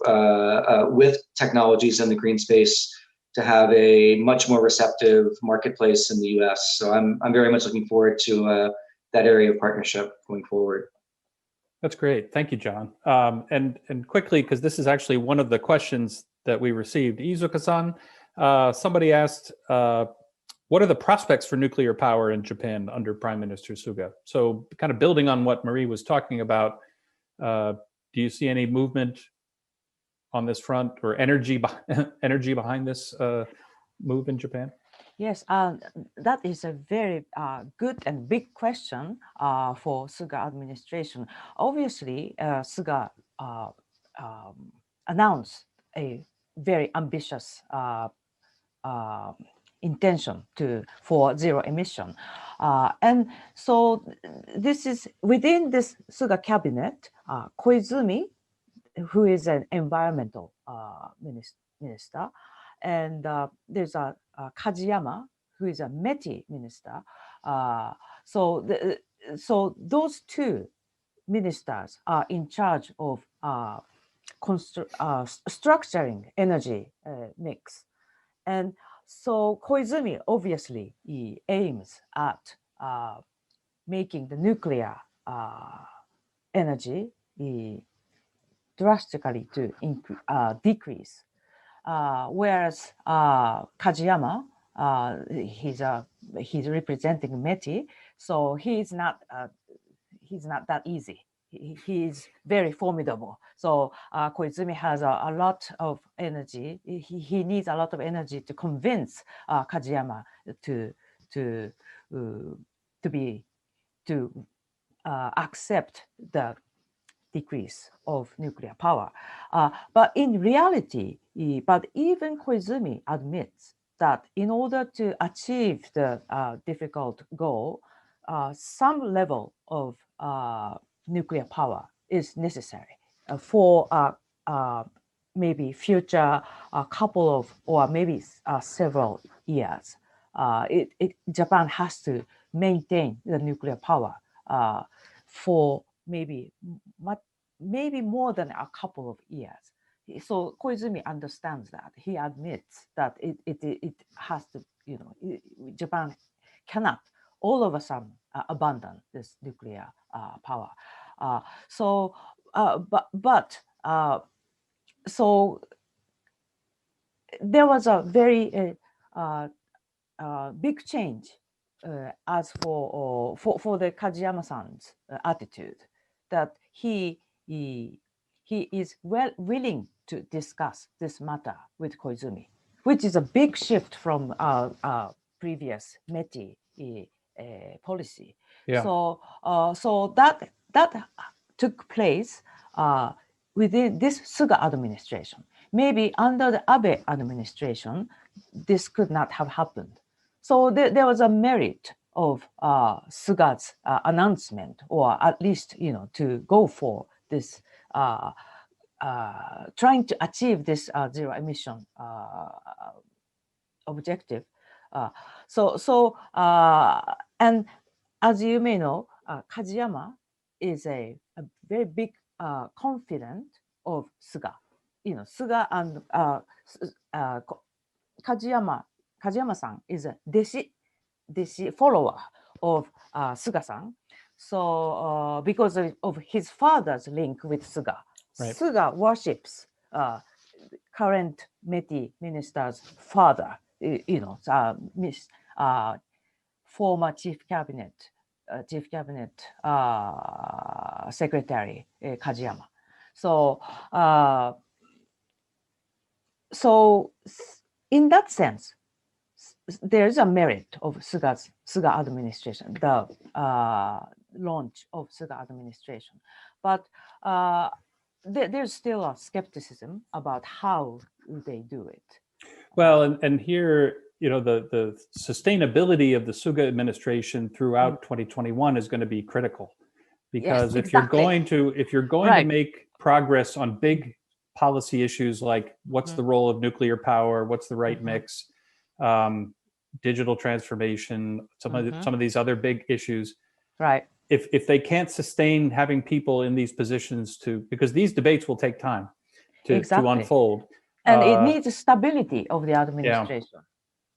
with technologies in the green space, to have a much more receptive marketplace in the U.S. So I'm very much looking forward to that area of partnership going forward. That's great. Thank you, John. And quickly, because this is actually one of the questions that we received, Izuka-san, somebody asked, what are the prospects for nuclear power in Japan under Prime Minister Suga? So kind of building on what Marie was talking about, do you see any movement on this front or energy behind this move in Japan? Yes, that is a very good and big question for Suga administration. Obviously, Suga announced a very ambitious intention for zero emission. And so this is within this Suga cabinet, Koizumi, who is an environmental minister, and there's a Kajiyama, who is a METI minister. So those two ministers are in charge of structuring energy mix. And so Koizumi obviously he aims at making the nuclear energy drastically to decrease. Whereas Kajiyama, he's representing METI, so he's not that easy. He's very formidable. So Koizumi has a lot of energy. He needs a lot of energy to convince Kajiyama to accept the decrease of nuclear power. But in reality, but even Koizumi admits that in order to achieve the difficult goal, some level of nuclear power is necessary for maybe future couple of or maybe several years. Japan has to maintain the nuclear power for maybe more than a couple of years. So Koizumi understands that. He admits that it has to, Japan cannot all of a sudden abandon this nuclear power. So there was a very big change as for the Kajiyama-san's attitude, that he is willing to discuss this matter with Koizumi, which is a big shift from previous METI policy. Yeah. So that took place within this Suga administration. Maybe under the Abe administration, this could not have happened. So there was a merit of Suga's announcement, or at least to go for this, trying to achieve this zero emission objective. And as you may know, Kajiyama is a very big confidant of Suga. Suga and Kajiyama-san is a deshi follower of Suga-san. So because of his father's link with Suga, right. Suga worships current METI minister's father, former chief cabinet secretary Kajiyama. So in that sense, there's a merit of Suga administration, the launch of Suga administration. But there's still a skepticism about how they do it. Well, and here, the sustainability of the Suga administration throughout 2021 is going to be critical, because yes, if you're going to make progress on big policy issues like what's the role of nuclear power, what's the right mix, digital transformation, some of these other big issues. Right. If they can't sustain having people in these positions because these debates will take time to unfold. And it needs stability of the administration. Yeah.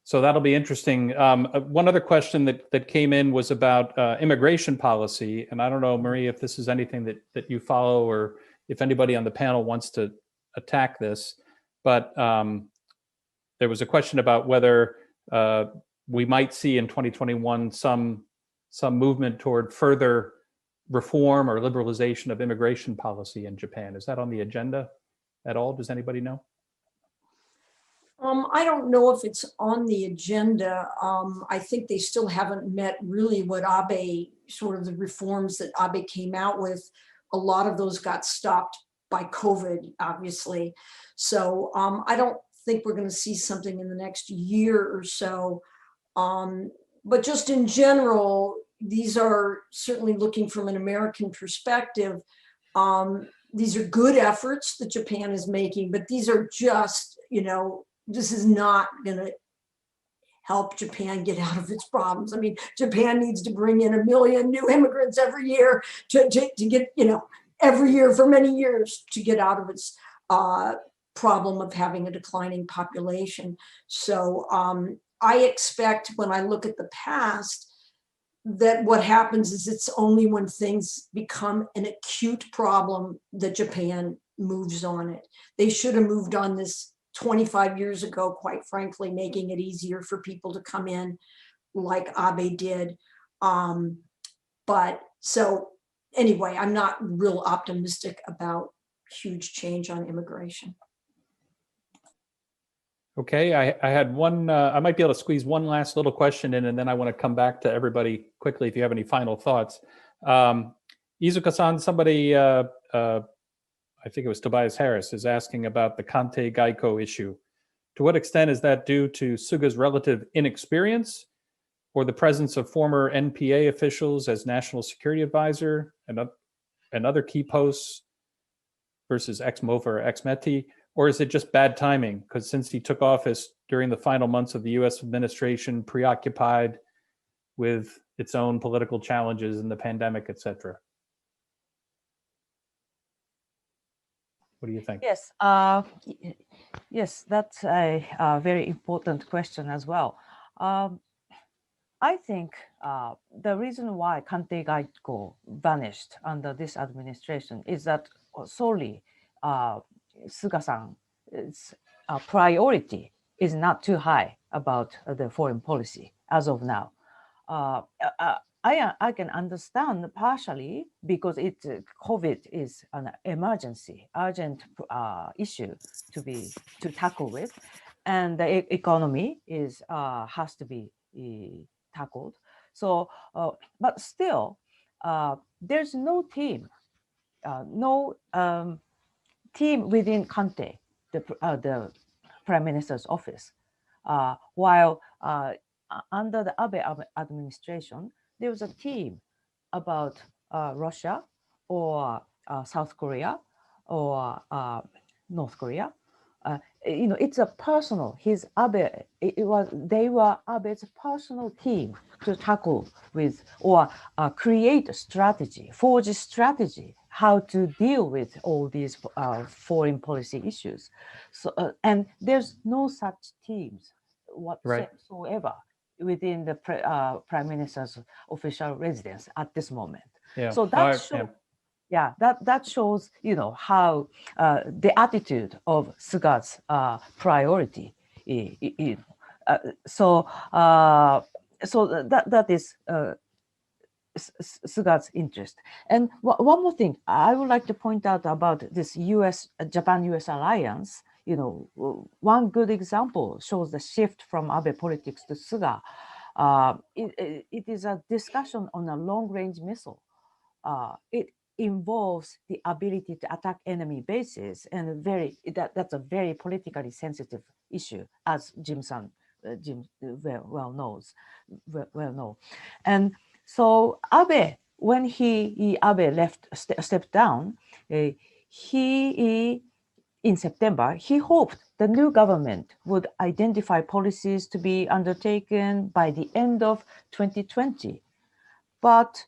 So that'll be interesting. One other question that came in was about immigration policy. And I don't know, Marie, if this is anything that you follow or if anybody on the panel wants to attack this. But there was a question about whether we might see in 2021 some movement toward further reform or liberalization of immigration policy in Japan. Is that on the agenda at all? Does anybody know? I don't know if it's on the agenda. I think they still haven't met really what Abe, sort of the reforms that Abe came out with. A lot of those got stopped by COVID, obviously. So I don't think we're going to see something in the next year or so. But just in general, these are certainly looking from an American perspective. These are good efforts that Japan is making, but these are just, this is not going to help Japan get out of its problems. I mean, Japan needs to bring in 1 million new immigrants every year to get, every year for many years to get out of its problem of having a declining population. So I expect when I look at the past that what happens is it's only when things become an acute problem that Japan moves on it. They should have moved on this 25 years ago, quite frankly, making it easier for people to come in like Abe did. But so anyway, I'm not real optimistic about huge change on immigration. Okay, I had one, I might be able to squeeze one last little question in, and then I want to come back to everybody quickly if you have any final thoughts. Izuka-san, somebody, I think it was Tobias Harris, is asking about the Kante Gaiko issue. To what extent is that due to Suga's relative inexperience or the presence of former NPA officials as National Security Advisor and other key posts versus ex-MOFA or ex-METI? Or is it just bad timing? Because since he took office during the final months of the U.S. administration, preoccupied with its own political challenges and the pandemic, et cetera. What do you think? Yes, yes, that's a very important question as well. I think the reason why Kante Gaiko vanished under this administration is that solely Suga-san's priority is not too high about the foreign policy as of now. I can understand partially because COVID is an emergency, urgent issue to tackle with, and the economy has to be tackled. So, but still, there's no team, team within Kante, the Prime Minister's office, while under the Abe administration, there was a team about Russia or South Korea or North Korea. It's a personal. They were Abe's personal team to tackle with or create a strategy, forge a strategy how to deal with all these foreign policy issues. So and there's no such teams whatsoever within the Prime Minister's official residence at this moment. Yeah. So that shows, that shows, how the attitude of Suga's priority. So that is Suga's interest. And one more thing I would like to point out about this Japan-US alliance. One good example shows the shift from Abe politics to Suga. It is a discussion on a long-range missile. It involves the ability to attack enemy bases, and that's a very politically sensitive issue, as Jim well knows. And so Abe, when Abe stepped down, he in September, he hoped the new government would identify policies to be undertaken by the end of 2020. But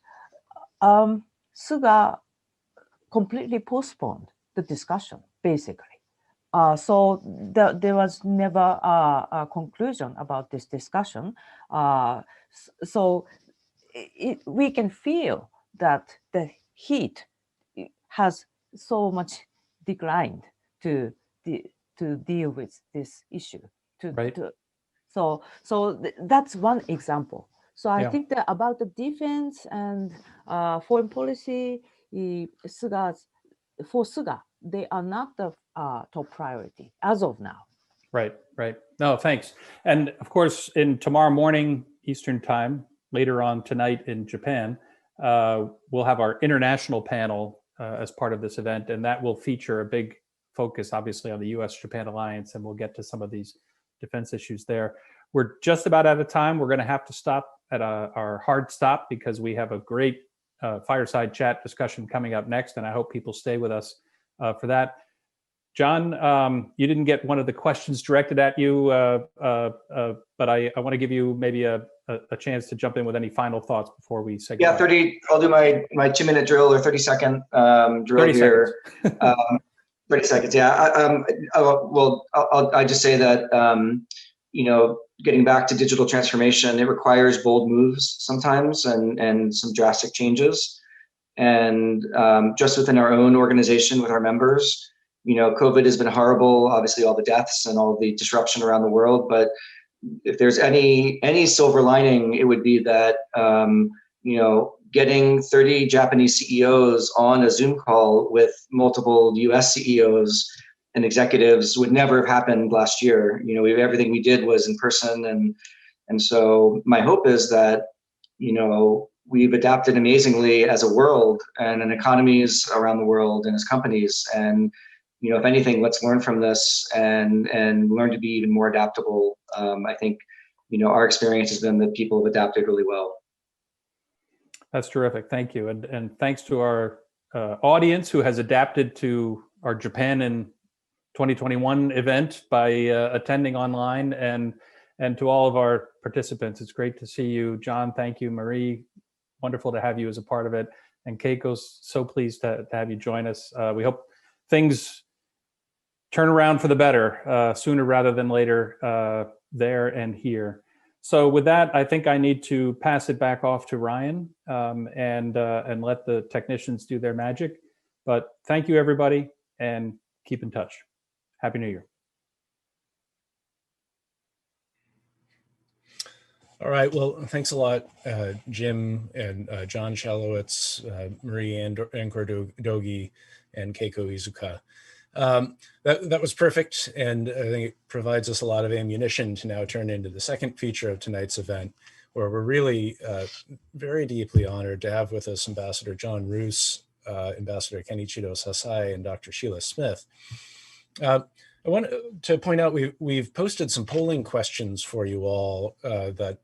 Suga completely postponed the discussion, basically. So there was never a conclusion about this discussion. So we can feel that the heat has so much declined to deal with this issue. Right. So that's one example. So I Yeah. think that about the defense and foreign policy, for Suga, they are not the top priority as of now. Right, right. No, thanks. And of course, in tomorrow morning Eastern time, later on tonight in Japan, we'll have our international panel as part of this event, and that will feature a big focus, obviously, on the U.S. Japan alliance, and we'll get to some of these defense issues there. We're just about out of time. We're going to have to stop at our hard stop because we have a great fireside chat discussion coming up next, and I hope people stay with us for that. John, you didn't get one of the questions directed at you, but I want to give you maybe a chance to jump in with any final thoughts before we say goodbye. 30. I'll do my 2-minute drill or 30-second drill 30 here. seconds. 30 seconds. Yeah. I just say that getting back to digital transformation, it requires bold moves sometimes and some drastic changes. And just within our own organization, with our members, COVID has been horrible, obviously all the deaths and all the disruption around the world. But if there's any silver lining, it would be that, getting 30 Japanese CEOs on a Zoom call with multiple US CEOs and executives would never have happened last year. Everything we did was in person. And so my hope is that, we've adapted amazingly as a world and in economies around the world and as companies. And if anything, let's learn from this and learn to be even more adaptable. I think, our experience has been that people have adapted really well. That's terrific. Thank you. And thanks to our audience who has adapted to our Japan in 2021 event by attending online, and to all of our participants. It's great to see you. John, thank you. Marie, wonderful to have you as a part of it. And Keiko's so pleased to have you join us. We hope things turn around for the better sooner rather than later there and here. So with that, I think I need to pass it back off to Ryan and let the technicians do their magic. But thank you, everybody, and keep in touch. Happy New Year. All right. Well, thanks a lot, Jim and John Shalowitz, Marie Anchordoguy, and Keiko Iizuka. That was perfect, and I think it provides us a lot of ammunition to now turn into the second feature of tonight's event, where we're really very deeply honored to have with us Ambassador John Roos, Ambassador Kenichiro Sasai, and Dr. Sheila Smith. I want to point out we've posted some polling questions for you all that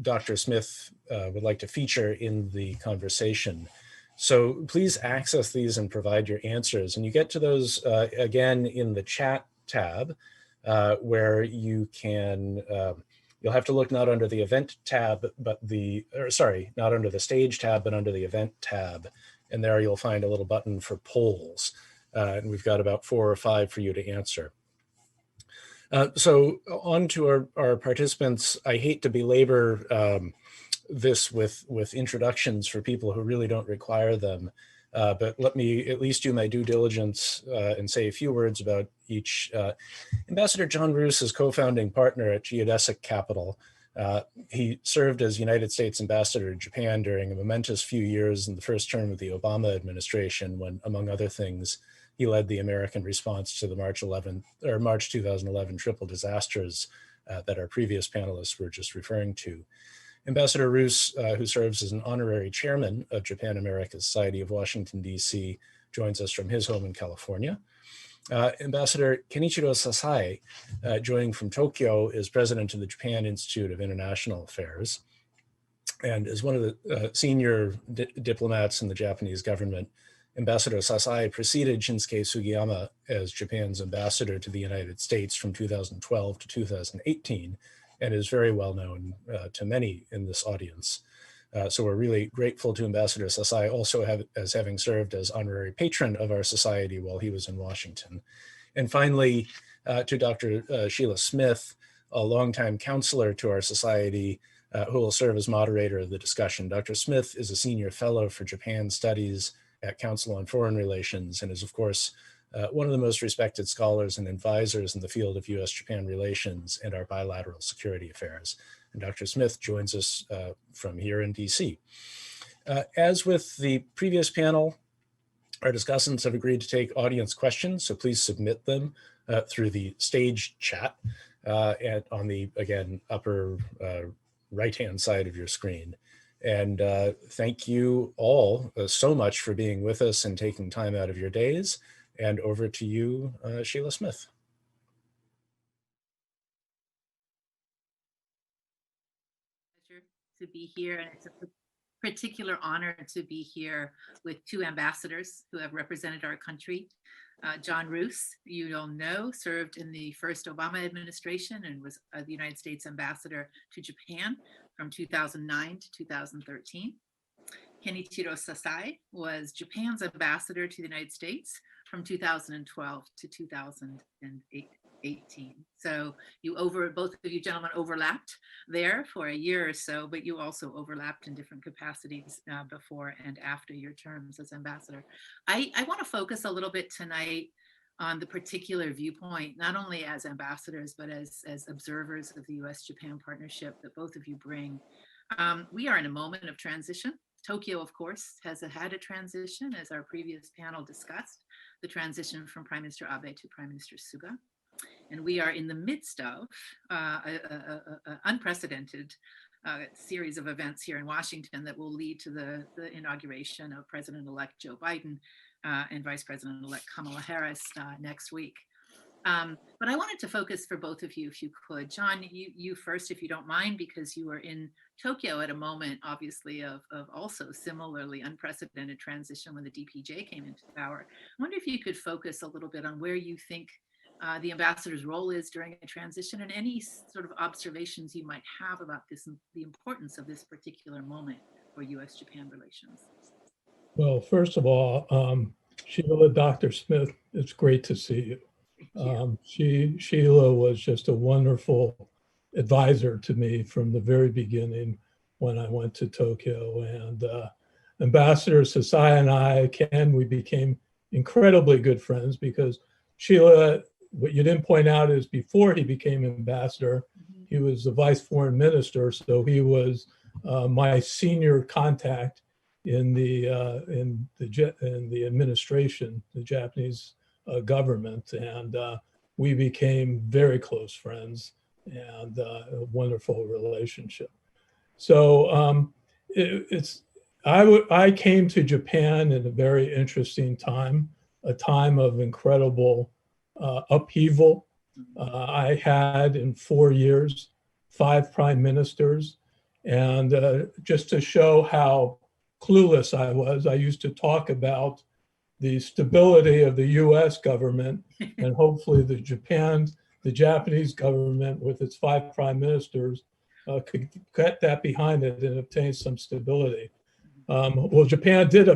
Dr. Smith would like to feature in the conversation. So please access these and provide your answers. And you get to those again in the chat tab, where you can, you'll have to look not under the event tab, but not under the stage tab, but under the event tab. And there you'll find a little button for polls. And we've got about 4 or 5 for you to answer. So on to our participants. I hate to belabor this with introductions for people who really don't require them, but let me at least do my due diligence and say a few words about each. Ambassador John Roos is co-founding partner at Geodesic Capital. He served as United States Ambassador to Japan during a momentous few years in the first term of the Obama administration, when, among other things, he led the American response to the March 2011 triple disasters that our previous panelists were just referring to. Ambassador Roos, who serves as an honorary chairman of Japan America Society of Washington, D.C., joins us from his home in California. Ambassador Kenichiro Sasai, joining from Tokyo, is president of the Japan Institute of International Affairs and is one of the senior diplomats in the Japanese government Ambassador Sasai preceded Shinsuke Sugiyama as Japan's ambassador to the United States from 2012 to 2018, and is very well known to many in this audience. So we're really grateful to Ambassador Sasai also as having served as honorary patron of our society while he was in Washington. And finally, to Dr. Sheila Smith, a longtime counselor to our society, who will serve as moderator of the discussion. Dr. Smith is a senior fellow for Japan Studies at Council on Foreign Relations and is, of course, one of the most respected scholars and advisors in the field of U.S.-Japan relations and our bilateral security affairs. And Dr. Smith joins us from here in DC. As with the previous panel, our discussants have agreed to take audience questions, so please submit them through the stage chat and on the, again, upper right-hand side of your screen. And thank you all so much for being with us and taking time out of your days. And over to you, Sheila Smith. Pleasure to be here, and it's a particular honor to be here with two ambassadors who have represented our country. John Roos, you all know, served in the first Obama administration and was the United States ambassador to Japan from 2009 to 2013. Kenichiro Sasai was Japan's ambassador to the United States from 2012 to 2018. So both of you gentlemen overlapped there for a year or so, but you also overlapped in different capacities before and after your terms as ambassador. I want to focus a little bit tonight on the particular viewpoint, not only as ambassadors, but as observers of the U.S.-Japan partnership that both of you bring. We are in a moment of transition. Tokyo, of course, has had a transition, as our previous panel discussed, the transition from Prime Minister Abe to Prime Minister Suga. And we are in the midst of an unprecedented series of events here in Washington that will lead to the inauguration of President-elect Joe Biden and Vice President-elect Kamala Harris next week. But I wanted to focus for both of you, if you could. John, you first, if you don't mind, because you were in Tokyo at a moment, obviously, of also similarly unprecedented transition when the DPJ came into power. I wonder if you could focus a little bit on where you think the ambassador's role is during a transition and any sort of observations you might have about this, the importance of this particular moment for U.S.-Japan relations. Well, first of all, Sheila, Dr. Smith, it's great to see you. Sheila was just a wonderful advisor to me from the very beginning when I went to Tokyo. And Ambassador Sasai and I, we became incredibly good friends because Sheila, what you didn't point out is before he became ambassador, he was the vice foreign minister. So he was my senior contact in the administration, the Japanese government, and we became very close friends and a wonderful relationship. So I came to Japan in a very interesting time, a time of incredible upheaval. I had in 4 years 5 prime ministers, and just to show how clueless I was, I used to talk about the stability of the U.S. government and hopefully the Japanese government with its 5 prime ministers could get that behind it and obtain some stability. Well, Japan did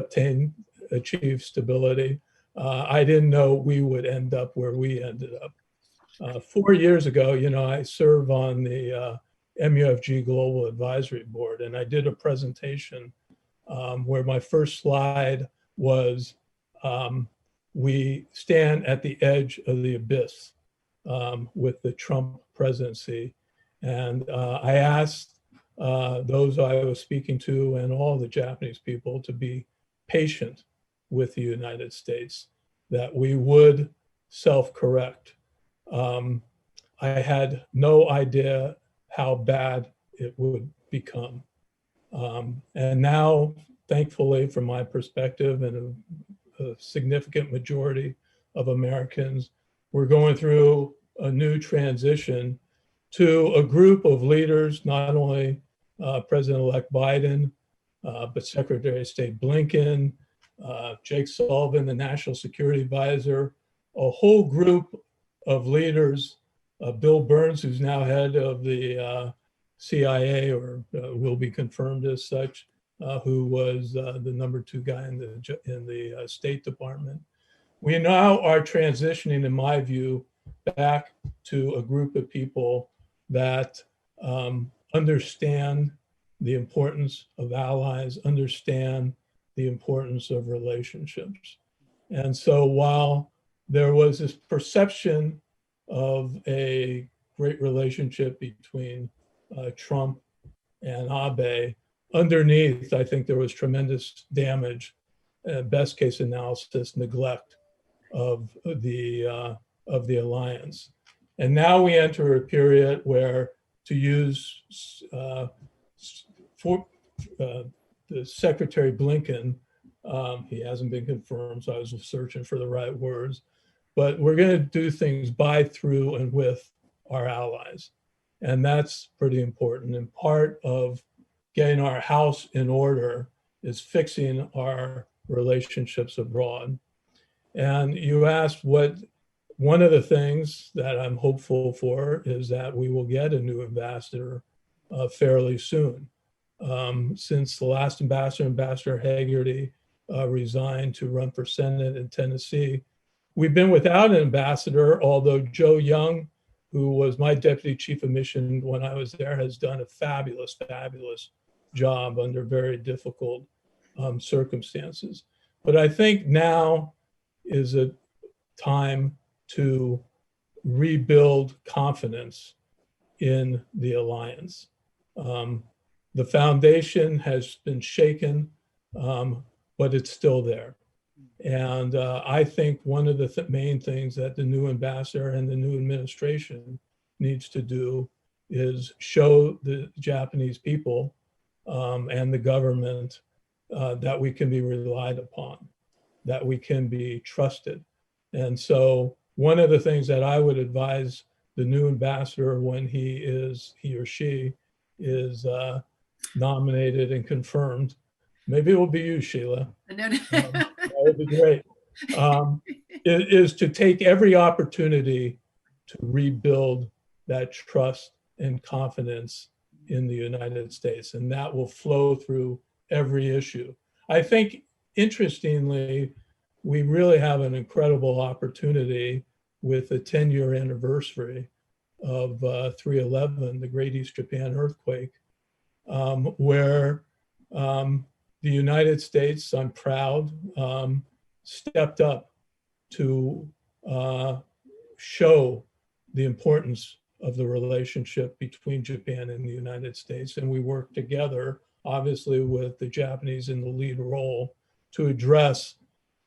achieve stability. I didn't know we would end up where we ended up. 4 years ago, I serve on the MUFG Global Advisory Board, and I did a presentation where my first slide was we stand at the edge of the abyss with the Trump presidency. And I asked those I was speaking to and all the Japanese people to be patient with the United States, that we would self-correct. I had no idea how bad it would become. And now, thankfully, from my perspective and a significant majority of Americans, we're going through a new transition to a group of leaders, not only President-elect Biden, but Secretary of State Blinken, Jake Sullivan, the National Security Advisor, a whole group of leaders, Bill Burns, who's now head of the CIA, or will be confirmed as such, who was the #2 guy in the State Department. We now are transitioning, in my view, back to a group of people that understand the importance of allies, understand the importance of relationships. And so while there was this perception of a great relationship between Trump and Abe, underneath, I think there was tremendous damage, best case analysis, neglect of the alliance. And now we enter a period where, to use the Secretary Blinken, he hasn't been confirmed, so I was searching for the right words, but we're going to do things by, through, and with our allies. And that's pretty important. And part of getting our house in order is fixing our relationships abroad. And you asked what, one of the things that I'm hopeful for is that we will get a new ambassador fairly soon. Since the last ambassador, Ambassador Hagerty, resigned to run for Senate in Tennessee, we've been without an ambassador, although Joe Young, who was my deputy chief of mission when I was there, has done a fabulous, fabulous job under very difficult circumstances. But I think now is a time to rebuild confidence in the alliance. The foundation has been shaken, but it's still there. And I think one of the main things that the new ambassador and the new administration needs to do is show the Japanese people and the government that we can be relied upon, that we can be trusted. And so one of the things that I would advise the new ambassador when he or she is nominated and confirmed, maybe it will be you, Sheila. That would be great. Is to take every opportunity to rebuild that trust and confidence in the United States. And that will flow through every issue. I think, interestingly, we really have an incredible opportunity with the 10-year anniversary of 3/11, the Great East Japan earthquake, where the United States, I'm proud, stepped up to show the importance of the relationship between Japan and the United States. And we worked together, obviously, with the Japanese in the lead role to address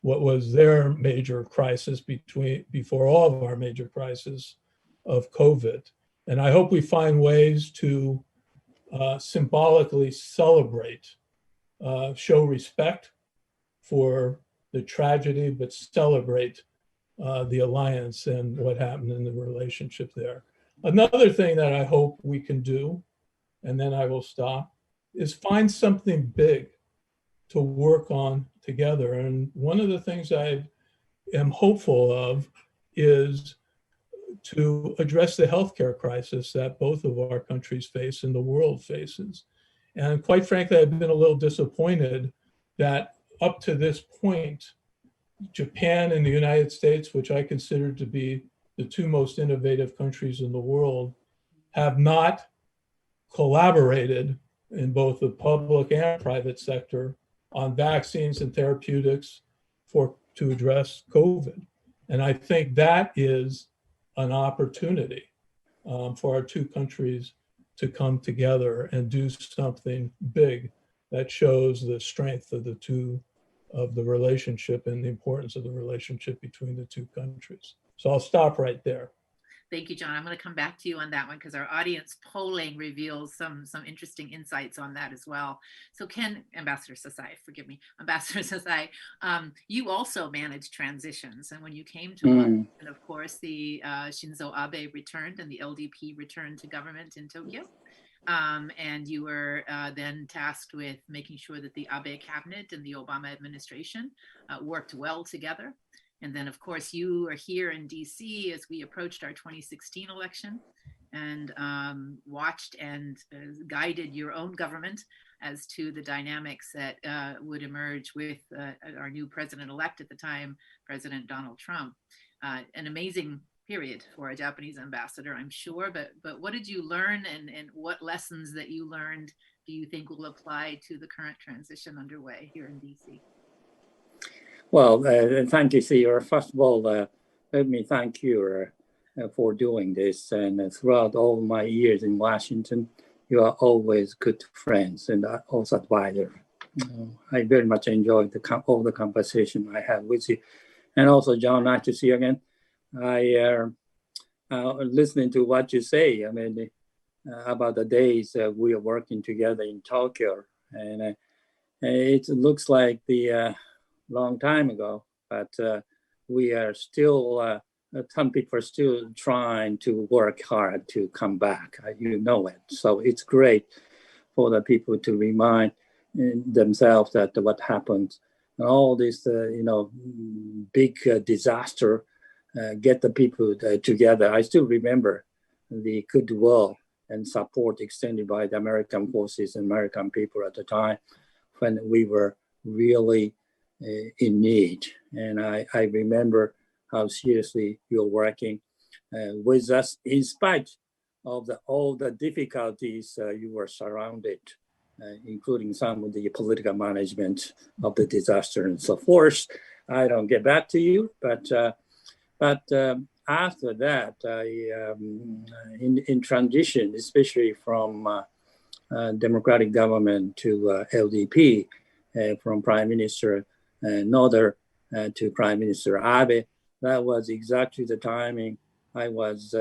what was their major crisis before all of our major crises of COVID. And I hope we find ways to symbolically celebrate, show respect for the tragedy, but celebrate the alliance and what happened in the relationship there. Another thing that I hope we can do, and then I will stop, is find something big to work on together. And one of the things I am hopeful of is to address the healthcare crisis that both of our countries face and the world faces. And quite frankly, I've been a little disappointed that up to this point, Japan and the United States, which I consider to be the two most innovative countries in the world, have not collaborated in both the public and private sector on vaccines and therapeutics to address COVID. And I think that is an opportunity for our two countries to come together and do something big that shows the strength of the relationship and the importance of the relationship between the two countries. So I'll stop right there. Thank you, John. I'm going to come back to you on that one because our audience polling reveals some interesting insights on that as well. So Ambassador Sasai, Ambassador Sasai, you also managed transitions. And when you came to London, of course, the Shinzo Abe returned and the LDP returned to government in Tokyo. And you were then tasked with making sure that the Abe cabinet and the Obama administration worked well together. And then, of course, you are here in DC as we approached our 2016 election and watched and guided your own government as to the dynamics that would emerge with our new president-elect at the time, President Donald Trump. An amazing period for a Japanese ambassador, I'm sure, but what did you learn, and what lessons that you learned do you think will apply to the current transition underway here in DC? Well, thank you, Theo. First of all, let me thank you for doing this. And throughout all my years in Washington, you are always good friends and also advisor. I very much enjoyed all the conversation I had with you. And also, John, nice to see you again. Listening to what you say, I mean, about the days we are working together in Tokyo. And it looks like the long time ago, but we are still, some people are still trying to work hard to come back, you know it. So it's great for the people to remind themselves that what happened, and all this, big disaster, get the people together. I still remember the goodwill and support extended by the American forces and American people at the time when we were really in need. And I remember how seriously you're working with us in spite of all the difficulties you were surrounded, including some of the political management of the disaster and so forth. I don't get back to you, but after that, in transition, especially from democratic government to LDP, from Prime Minister Noda to Prime Minister Abe, that was exactly the timing I was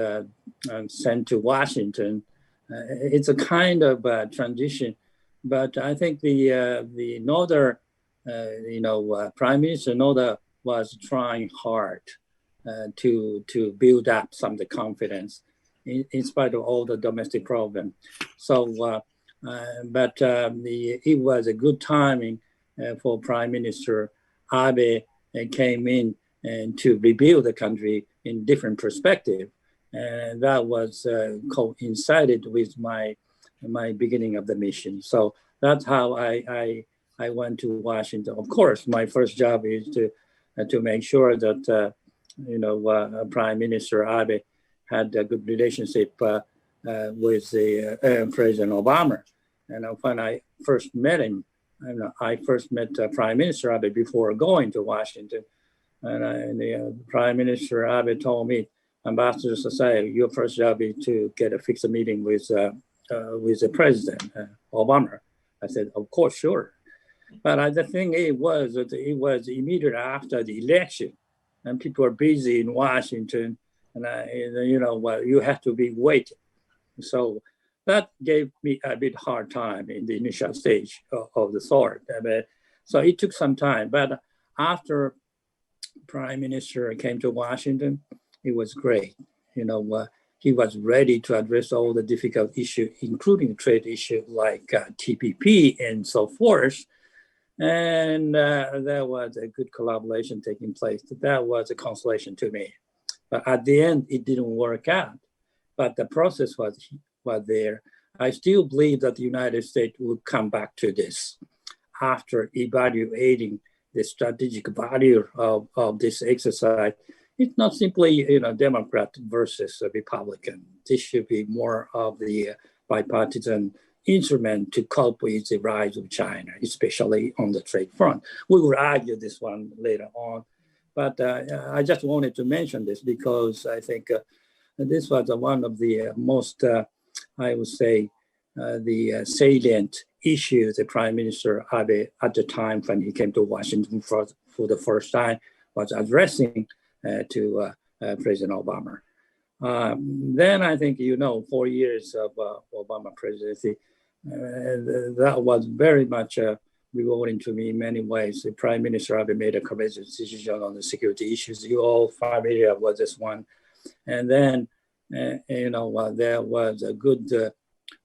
sent to Washington. It's a kind of transition, but I think the Noda, Prime Minister Noda was trying hard to build up some of the confidence in spite of all the domestic problem. So, it was a good timing for Prime Minister Abe came in and to rebuild the country in different perspective. And that was coincided with my beginning of the mission. So that's how I went to Washington. Of course, my first job is to make sure that Prime Minister Abe had a good relationship with the President Obama. And when I first met him, I first met Prime Minister Abe before going to Washington. And the Prime Minister Abe told me, Ambassador Sasai, your first job is to get a fixed meeting with the President Obama. I said, of course, sure. But the thing it was immediately after the election, and people are busy in Washington, and you have to be waiting. So that gave me a bit hard time in the initial stage of the sort. So it took some time, but after Prime Minister came to Washington, it was great. He was ready to address all the difficult issues, including trade issues like TPP and so forth. And there was a good collaboration taking place. That was a consolation to me. But at the end, it didn't work out. But the process was there. I still believe that the United States would come back to this after evaluating the strategic value of this exercise. It's not simply Democrat versus Republican. This should be more of the bipartisan instrument to cope with the rise of China, especially on the trade front. We will argue this one later on, but I just wanted to mention this because I think this was one of the most, I would say, the salient issues the Prime Minister Abe at the time when he came to Washington for the first time was addressing to President Obama. Then I think, 4 years of Obama presidency, that was very much rewarding to me in many ways. The Prime Minister Abe made a courageous decision on the security issues. You all familiar with this one. And then, there was a good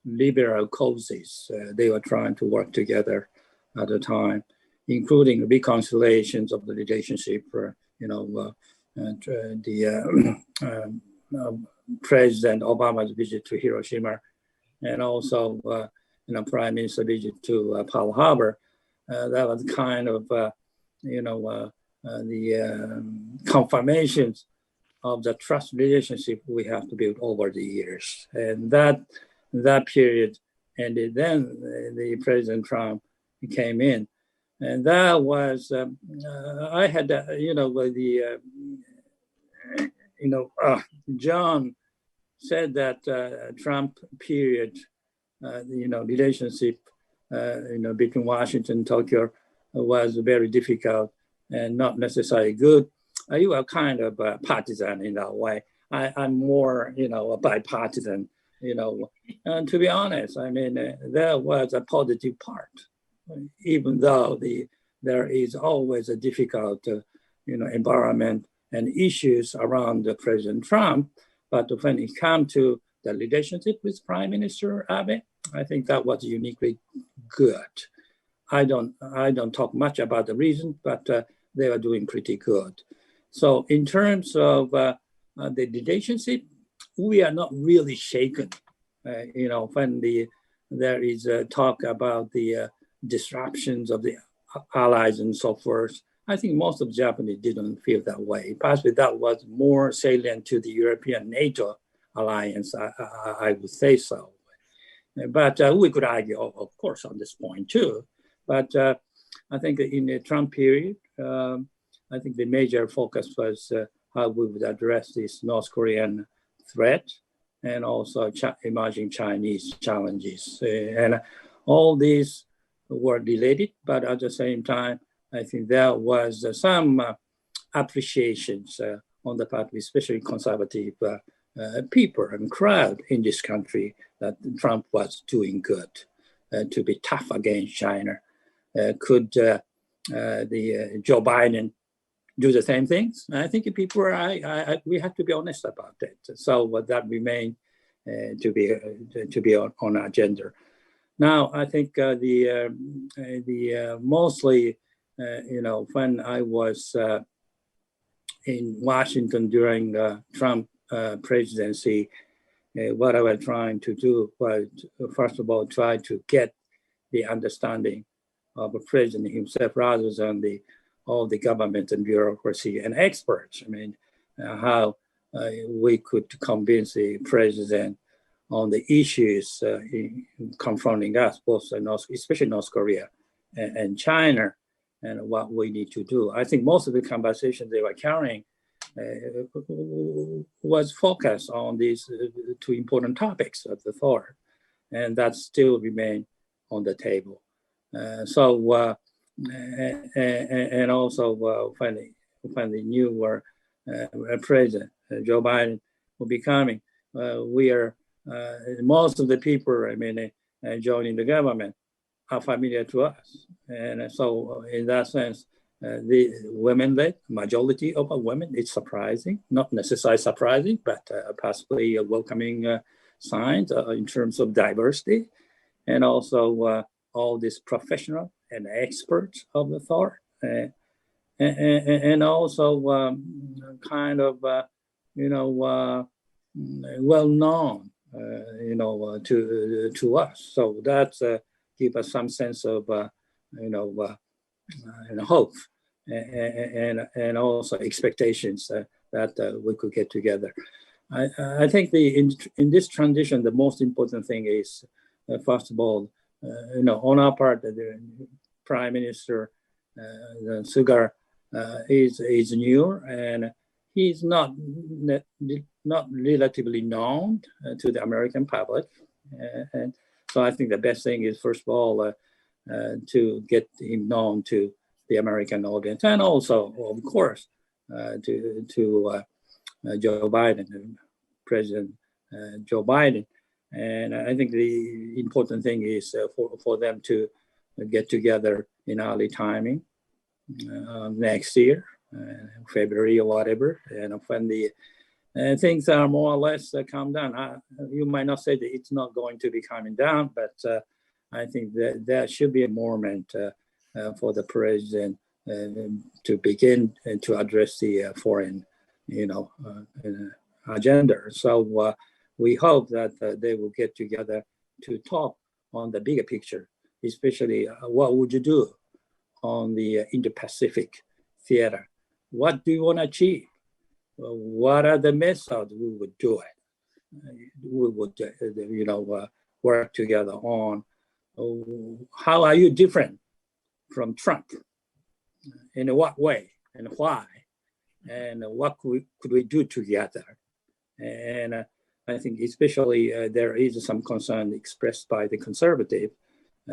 liberal causes they were trying to work together at the time, including reconciliations of the relationship, President Obama's visit to Hiroshima, and also Prime Minister visit to Pearl Harbor. That was kind of the confirmations of the trust relationship we have to build over the years, and that period ended. Then the President Trump came in, and that was I had John said that Trump period, relationship, between Washington and Tokyo was very difficult and not necessarily good. You are kind of partisan in that way. I'm more, a bipartisan, and to be honest, I mean, there was a positive part, even though there is always a difficult, environment and issues around President Trump. But when it comes to the relationship with Prime Minister Abe, I think that was uniquely good. I don't talk much about the reason, but they are doing pretty good. So in terms of the relationship, we are not really shaken. When there is talk about the disruptions of the allies and so forth, I think most of the Japanese didn't feel that way. Possibly that was more salient to the European NATO alliance, I would say so. But we could argue, of course, on this point too. But I think in the Trump period, I think the major focus was how we would address this North Korean threat and also emerging Chinese challenges. And all these were related, but at the same time, I think there was some appreciations on the part of especially conservative people and crowd in this country that Trump was doing good to be tough against China. Could the Joe Biden do the same things? I think people we have to be honest about it. So that remains to be on our agenda. Now, I think the mostly, when I was in Washington during Trump presidency, what I was trying to do was, first of all, try to get the understanding of the president himself rather than all the government and bureaucracy and experts. I mean, how we could convince the president on the issues confronting us, both especially North Korea and China, and what we need to do. I think most of the conversations they were carrying was focused on these two important topics of the thought, and that still remain on the table. And also when the new president, Joe Biden, will be coming, we are, most of the people, joining the government are familiar to us. And so in that sense, the women-led majority of women, it's surprising, not necessarily surprising, but possibly a welcoming sign in terms of diversity. And also all these professional and experts of the thought, and also kind of, well-known, to us. So that gives us some sense of, and hope, and also expectations that we could get together. I think in this transition, the most important thing is, first of all, on our part, the Prime Minister Suga is new, and he's not relatively known to the American public, and so I think the best thing is, first of all, to get him known to the American audience, and also, of course, to Joe Biden, President Joe Biden. And I think the important thing is for them to get together in early timing next year, February or whatever, and when the And things are more or less calm down. You might not say that it's not going to be calming down, but I think that there should be a moment for the president to begin and to address the foreign, agenda. So we hope that they will get together to talk on the bigger picture, especially what would you do on the Indo-Pacific theater? What do you want to achieve? What are the methods we would do it? We would, work together on how are you different from Trump? In what way and why? And what could we do together? And I think especially there is some concern expressed by the conservative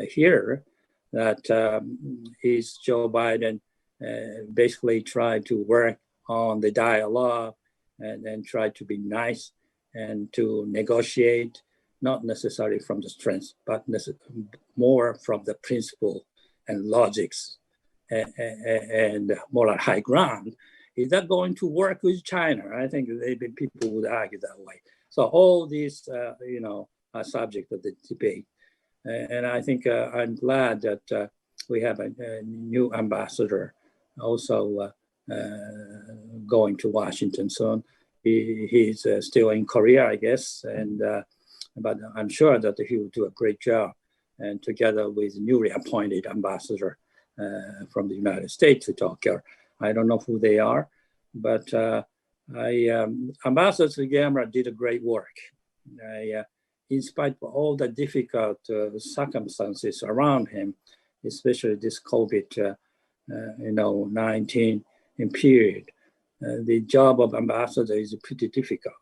here that is Joe Biden basically try to work on the dialogue and try to be nice and to negotiate, not necessarily from the strength, but more from the principle and logics and moral high ground. Is that going to work with China? I think people would argue that way. So all these, are subject of the debate. And I think I'm glad that we have a new ambassador also going to Washington soon. He's still in Korea, I guess, but I'm sure that he will do a great job. And together with newly appointed ambassador from the United States to Tokyo, I don't know who they are, but Ambassador Gamera did a great work. In spite of all the difficult circumstances around him, especially this COVID 19 period, the job of ambassador is pretty difficult.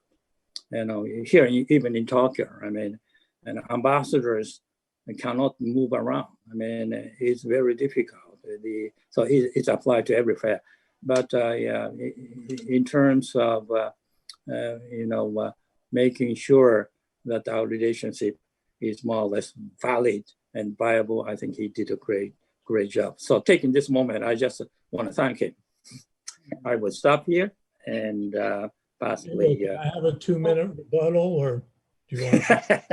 Here even in Tokyo, and ambassadors cannot move around. It's very difficult. So it's applied to everywhere. But in terms of making sure that our relationship is more or less valid and viable, I think he did a great job. So taking this moment, I just want to thank him. I will stop here and possibly. I have a 2-minute rebuttal, or do you want to?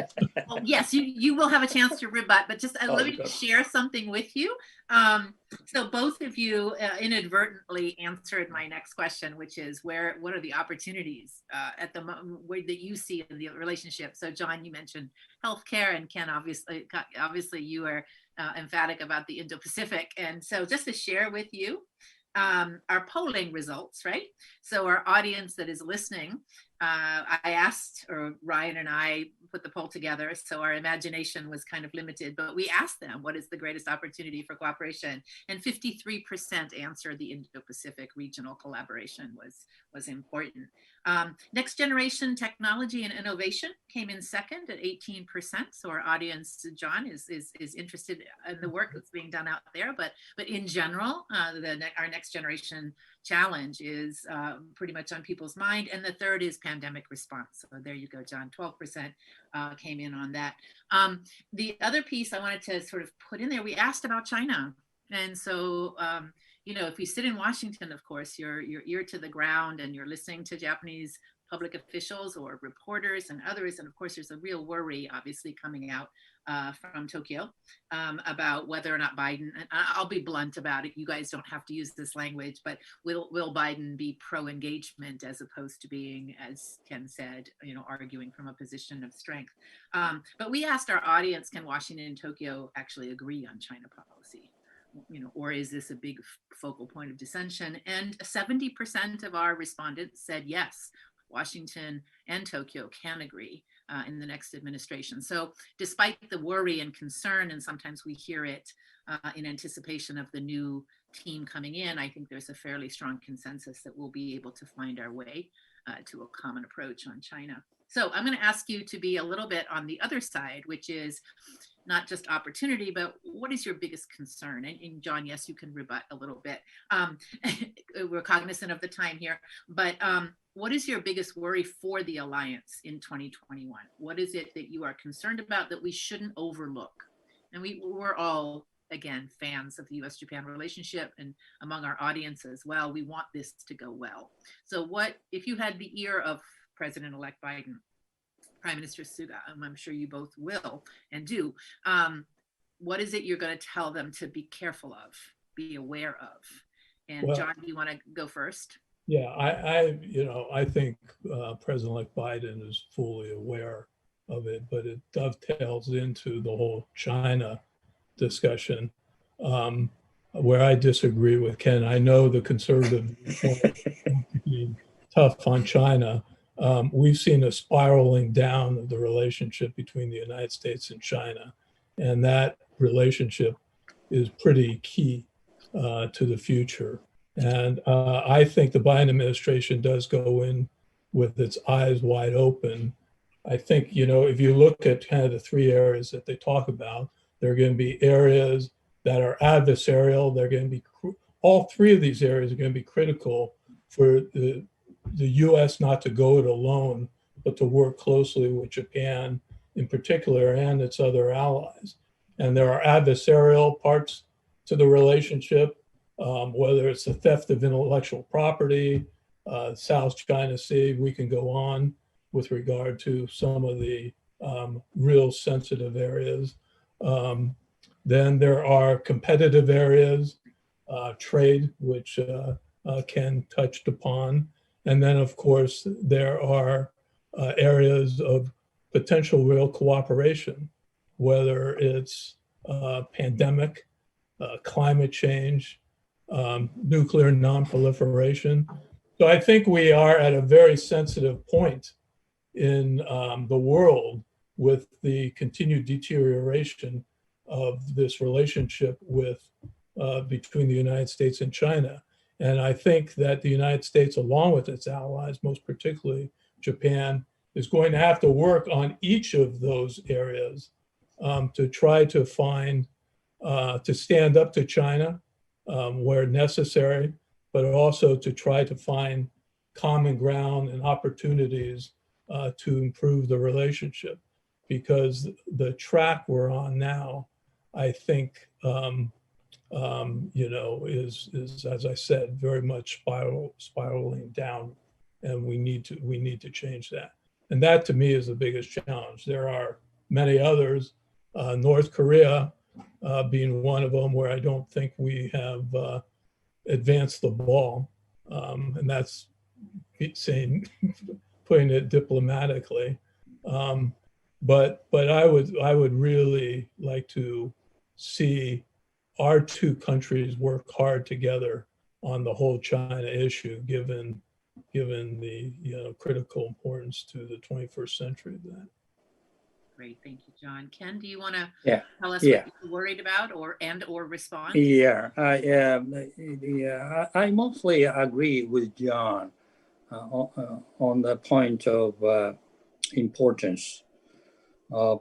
Well, yes, you will have a chance to rebut, but just let me share something with you. So both of you inadvertently answered my next question, which is what are the opportunities at the moment that you see in the relationship? So John, you mentioned healthcare, and Ken, obviously you are emphatic about the Indo-Pacific. And so just to share with you our polling results, right? So our audience that is listening, I asked, or Ryan and I put the poll together, so our imagination was kind of limited, but we asked them, what is the greatest opportunity for cooperation? And 53% answered the Indo-Pacific regional collaboration was important. Next generation technology and innovation came in second at 18%. So our audience, John, is interested in the work that's being done out there, but in general, our next generation challenge is pretty much on people's mind. And the third is pandemic response. So there you go, John, 12% came in on that. The other piece I wanted to sort of put in there, we asked about China. And so, if you sit in Washington, of course, you're ear to the ground and you're listening to Japanese public officials or reporters and others. And of course, there's a real worry, obviously, coming out from Tokyo about whether or not Biden, and I'll be blunt about it, you guys don't have to use this language, but will Biden be pro-engagement as opposed to being, as Ken said, arguing from a position of strength. But we asked our audience, can Washington and Tokyo actually agree on China policy? Or is this a big focal point of dissension? And 70% of our respondents said yes, Washington and Tokyo can agree in the next administration. So despite the worry and concern, and sometimes we hear it in anticipation of the new team coming in, I think there's a fairly strong consensus that we'll be able to find our way to a common approach on China. So I'm going to ask you to be a little bit on the other side, which is not just opportunity, but what is your biggest concern? And John, yes, you can rebut a little bit. We're cognizant of the time here, but what is your biggest worry for the alliance in 2021? What is it that you are concerned about that we shouldn't overlook? And we're all again, fans of the U.S. Japan relationship and among our audience as well, we want this to go well. So what, if you had the ear of President-elect Biden, Prime Minister Suga, I'm sure you both will and do, what is it you're going to tell them to be careful of, be aware of? And Well, John, do you want to go first? Yeah, I think President-elect Biden is fully aware of it, but it dovetails into the whole China discussion, where I disagree with Ken. I know the conservative being tough on China. We've seen a spiraling down of the relationship between the United States and China, and that relationship is pretty key to the future. And I think the Biden administration does go in with its eyes wide open. I think, if you look at kind of the three areas that they talk about, there are going to be areas that are adversarial. They're going to be, all three of these areas are going to be critical for the U.S. not to go it alone, but to work closely with Japan in particular and its other allies. And there are adversarial parts to the relationship, whether it's the theft of intellectual property, South China Sea, we can go on with regard to some of the real sensitive areas. Then there are competitive areas, trade, which Ken touched upon. And then, of course, there are areas of potential real cooperation, whether it's pandemic, climate change, nuclear non-proliferation. So I think we are at a very sensitive point in the world with the continued deterioration of this relationship with between the United States and China. And I think that the United States, along with its allies, most particularly Japan, is going to have to work on each of those areas to try to find, to stand up to China where necessary, but also to try to find common ground and opportunities to improve the relationship. Because the track we're on now, I think, is, as I said, very much spiraling down, and we need to change that. And that, to me, is the biggest challenge. There are many others, North Korea being one of them, where I don't think we have advanced the ball, and that's putting it diplomatically. But I would really like to see our two countries work hard together on the whole China issue, given the critical importance to the 21st century of that. Great, thank you, John. Ken, do you want to tell us what you're worried about, or respond? Yeah, I mostly agree with John on the point of importance of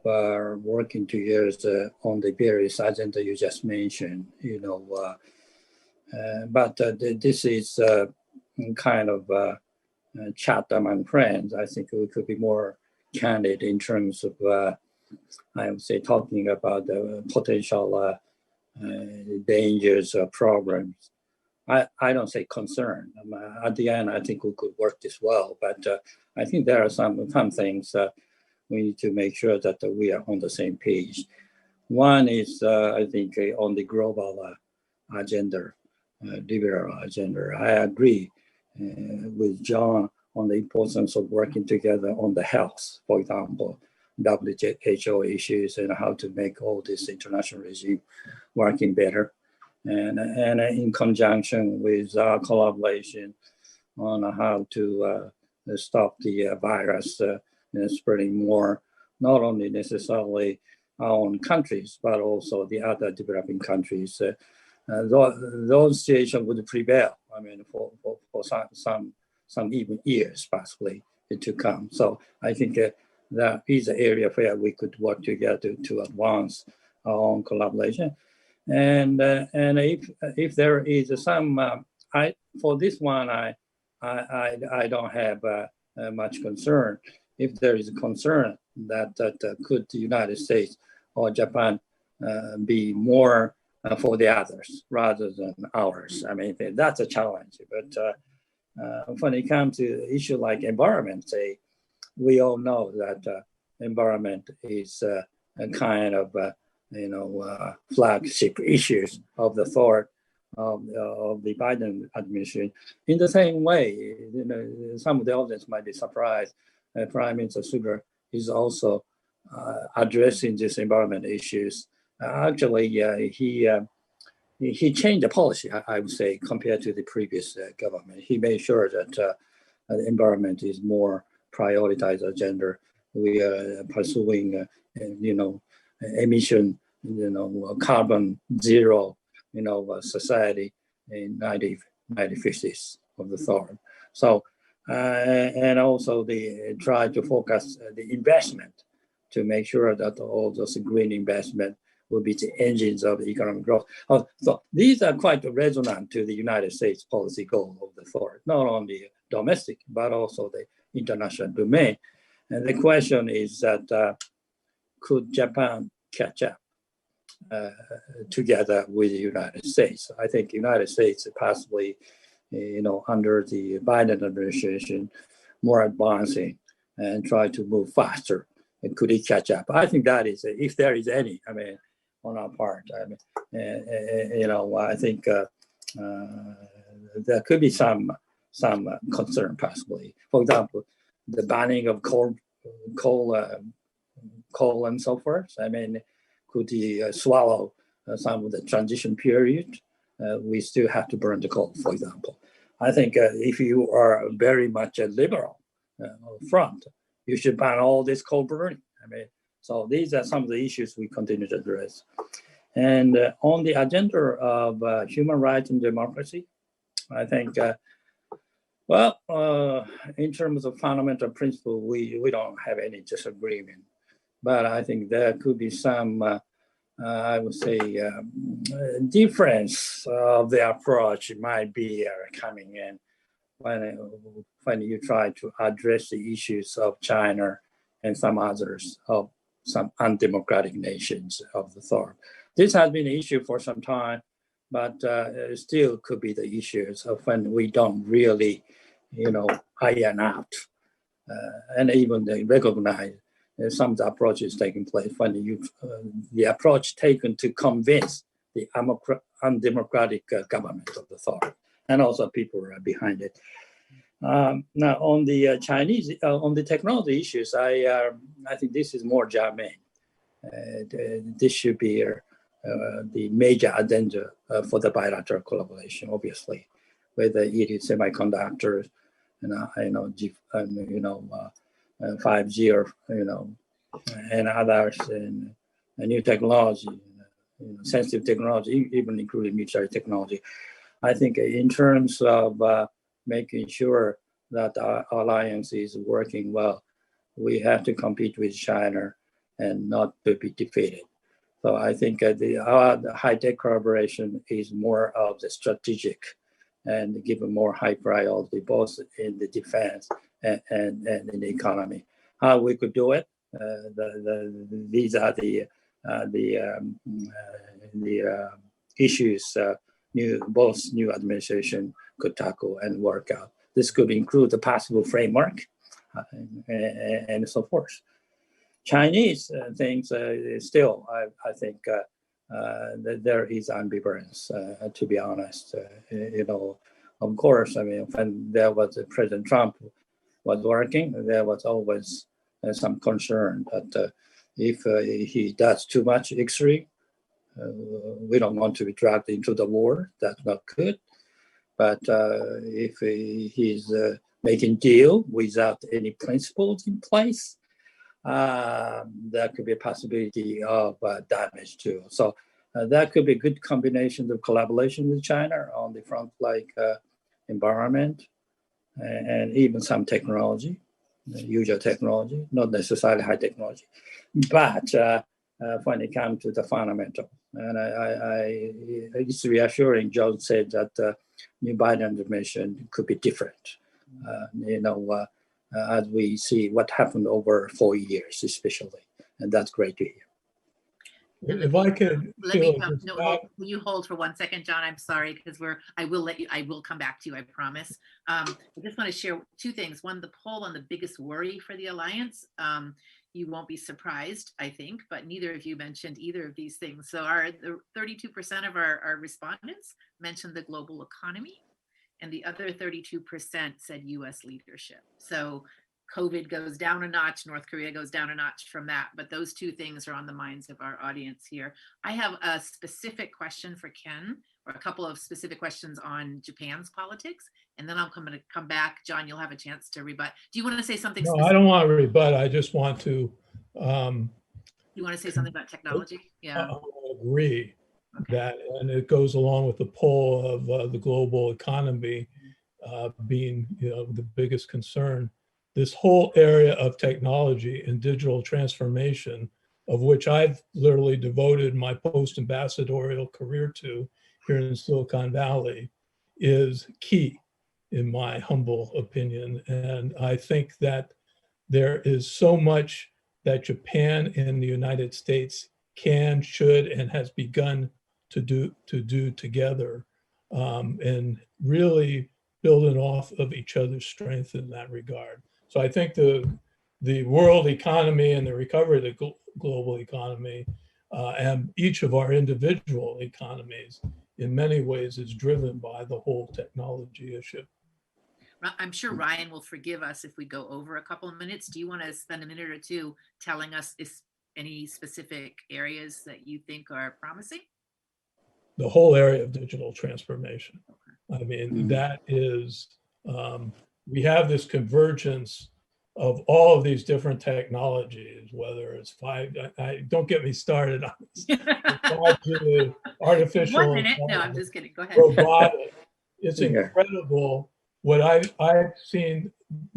working together on the various agenda you just mentioned. But this is kind of chat among friends. I think we could be more candid in terms of, I would say, talking about the potential dangers or problems. I don't say concern. At the end, I think we could work this well, but I think there are some things we need to make sure that we are on the same page. One is, I think, on the global agenda, liberal agenda. I agree with John on the importance of working together on the health, for example, WHO issues, and how to make all this international regime working better. And in conjunction with our collaboration on how to stop the virus spreading more, not only necessarily our own countries, but also the other developing countries. Those situations would prevail, I mean, for some even years possibly to come. So I think that is an area where we could work together to advance our own collaboration. And if there is some, for this one, I don't have much concern. If there is a concern that could the United States or Japan be more for the others rather than ours. I mean, that's a challenge. But when it comes to issue like environment, say, we all know that environment is a kind of flagship issues of the thought of the Biden administration. In the same way, some of the audience might be surprised. Prime Minister Suga is also addressing these environment issues. Actually, he changed the policy, I would say, compared to the previous government. He made sure that the environment is more prioritized agenda. We are pursuing, emission, carbon zero, society in 1950s of the thought. So, and also they try to focus the investment to make sure that all those green investment will be the engines of the economic growth. So these are quite resonant to the United States policy goal of the thought, not only domestic, but also the international domain. And the question is that could Japan catch up together with the United States? I think the United States possibly, under the Biden administration, more advancing and try to move faster. And could it catch up? I think that is, if there is any, on our part, I think there could be some concern possibly. For example, the banning of coal and so forth. Could he swallow some of the transition period? We still have to burn the coal, for example. I think if you are very much a liberal front, you should ban all this coal burning. So these are some of the issues we continue to address. And on the agenda of human rights and democracy, I think, in terms of fundamental principle, we don't have any disagreement. But I think there could be some, I would say, difference of the approach might be coming in when you try to address the issues of China and some others of some undemocratic nations of the thought. This has been an issue for some time, but it still could be the issues of when we don't really, iron out and even they recognize some of the approaches taking place when the approach taken to convince the undemocratic government of the thought, and also people are behind it. Now, on the Chinese, on the technology issues, I think this is more germane. This should be the major agenda for the bilateral collaboration, obviously, whether it is semiconductors, 5G or and others, and new technology, sensitive technology, even including military technology. I think in terms of making sure that our alliance is working well, we have to compete with China and not to be defeated. So I think our high-tech collaboration is more of the strategic and given more high priority, both in the defense and in the economy. How we could do it, these are the issues both new administration could tackle and work out. This could include the possible framework and so forth. Chinese things still, I think that there is ambivalence, to be honest. Of course, when there was President Trump was working, there was always some concern that if he does too much extreme, we don't want to be dragged into the war. That's not good. But if he's making deal without any principles in place, there could be a possibility of damage too. So that could be a good combination of collaboration with China on the front, like environment and even some technology, usual technology, not necessarily high technology. But when it comes to the fundamental, and it's reassuring. John said that new Biden administration could be different. As we see what happened over 4 years, especially, and that's great to hear. And If I could, let me Sheila, come, just no, back- will you hold for 1 second, John? I'm sorry, because I will come back to you, I promise. I just want to share two things. One, the poll on the biggest worry for the Alliance. You won't be surprised, I think, but neither of you mentioned either of these things. So the 32% of our respondents mentioned the global economy, and the other 32% said US leadership. So COVID goes down a notch, North Korea goes down a notch from that, but those two things are on the minds of our audience here. I have a specific question for Ken, or a couple of specific questions on Japan's politics, and then I'm going to come back. John, you'll have a chance to rebut. Do you want to say something No, specific? I don't want to rebut. I just want to You want to say something about technology? Yeah. agree Okay. that, and it goes along with the poll of the global economy being, the biggest concern. This whole area of technology and digital transformation, of which I've literally devoted my post-ambassadorial career to here in Silicon Valley, is key, in my humble opinion. And I think that there is so much that Japan and the United States can, should, and has begun to do together, and really building off of each other's strength in that regard. So I think the world economy and the recovery of the global economy and each of our individual economies in many ways is driven by the whole technology issue. I'm sure Ryan will forgive us if we go over a couple of minutes. Do you want to spend a minute or two telling us any specific areas that you think are promising? The whole area of digital transformation. I mean, that is, we have this convergence of all of these different technologies, whether it's don't get me started on this. 5G, artificial 1 minute. No, I'm just kidding. Go ahead. robotic. It's Yeah. incredible what I've seen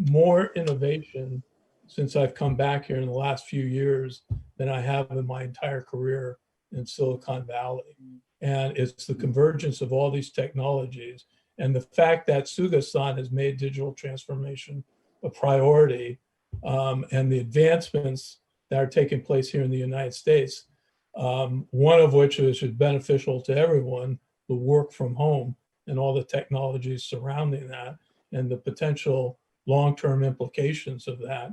more innovation since I've come back here in the last few years than I have in my entire career in Silicon Valley. And it's the convergence of all these technologies and the fact that Suga-san has made digital transformation a priority, and the advancements that are taking place here in the United States, one of which is beneficial to everyone, the work from home and all the technologies surrounding that and the potential long-term implications of that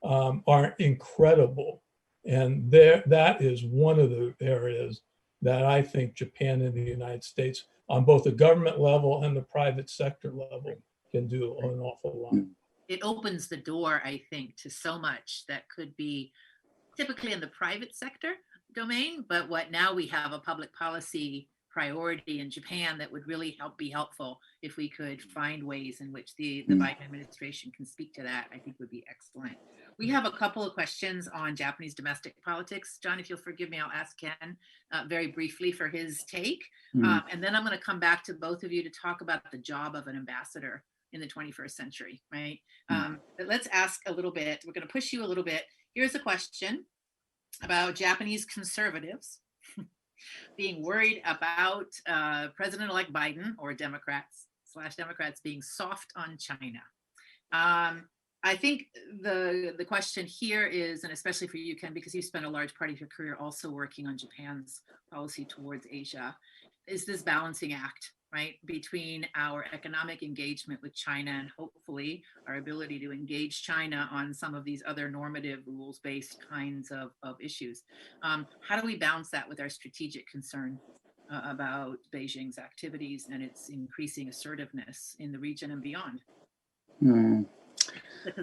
are incredible. And that is one of the areas that I think Japan and the United States on both the government level and the private sector level can do an awful lot. It opens the door, I think, to so much that could be typically in the private sector domain, but what now we have a public policy priority in Japan that would really be helpful if we could find ways in which the Biden administration can speak to that. I think would be excellent. We have a couple of questions on Japanese domestic politics. John, if you'll forgive me, I'll ask Ken very briefly for his take. And then I'm going to come back to both of you to talk about the job of an ambassador in the 21st century, right? But let's ask a little bit. We're going to push you a little bit. Here's a question about Japanese conservatives being worried about President-elect Biden or Democrats being soft on China. I think the question here is, and especially for you, Ken, because you spent a large part of your career also working on Japan's policy towards Asia, is this balancing act, right, between our economic engagement with China and hopefully our ability to engage China on some of these other normative rules-based kinds of issues. How do we balance that with our strategic concern about Beijing's activities and its increasing assertiveness in the region and beyond?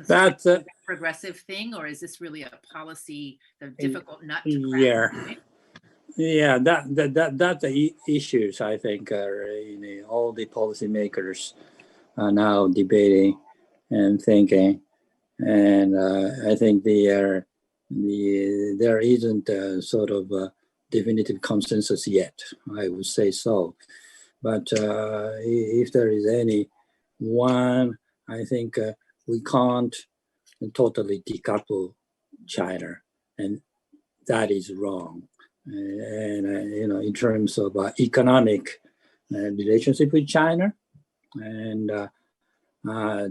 That's a progressive thing, or is this really a policy, the difficult nut to crack? Yeah. Yeah, that's the issues I think all the policymakers are now debating and thinking, and I think there isn't a sort of a definitive consensus yet. I would say so, but if there is any one, I think we can't totally decouple China, and that is wrong. And in terms of economic relationship with China and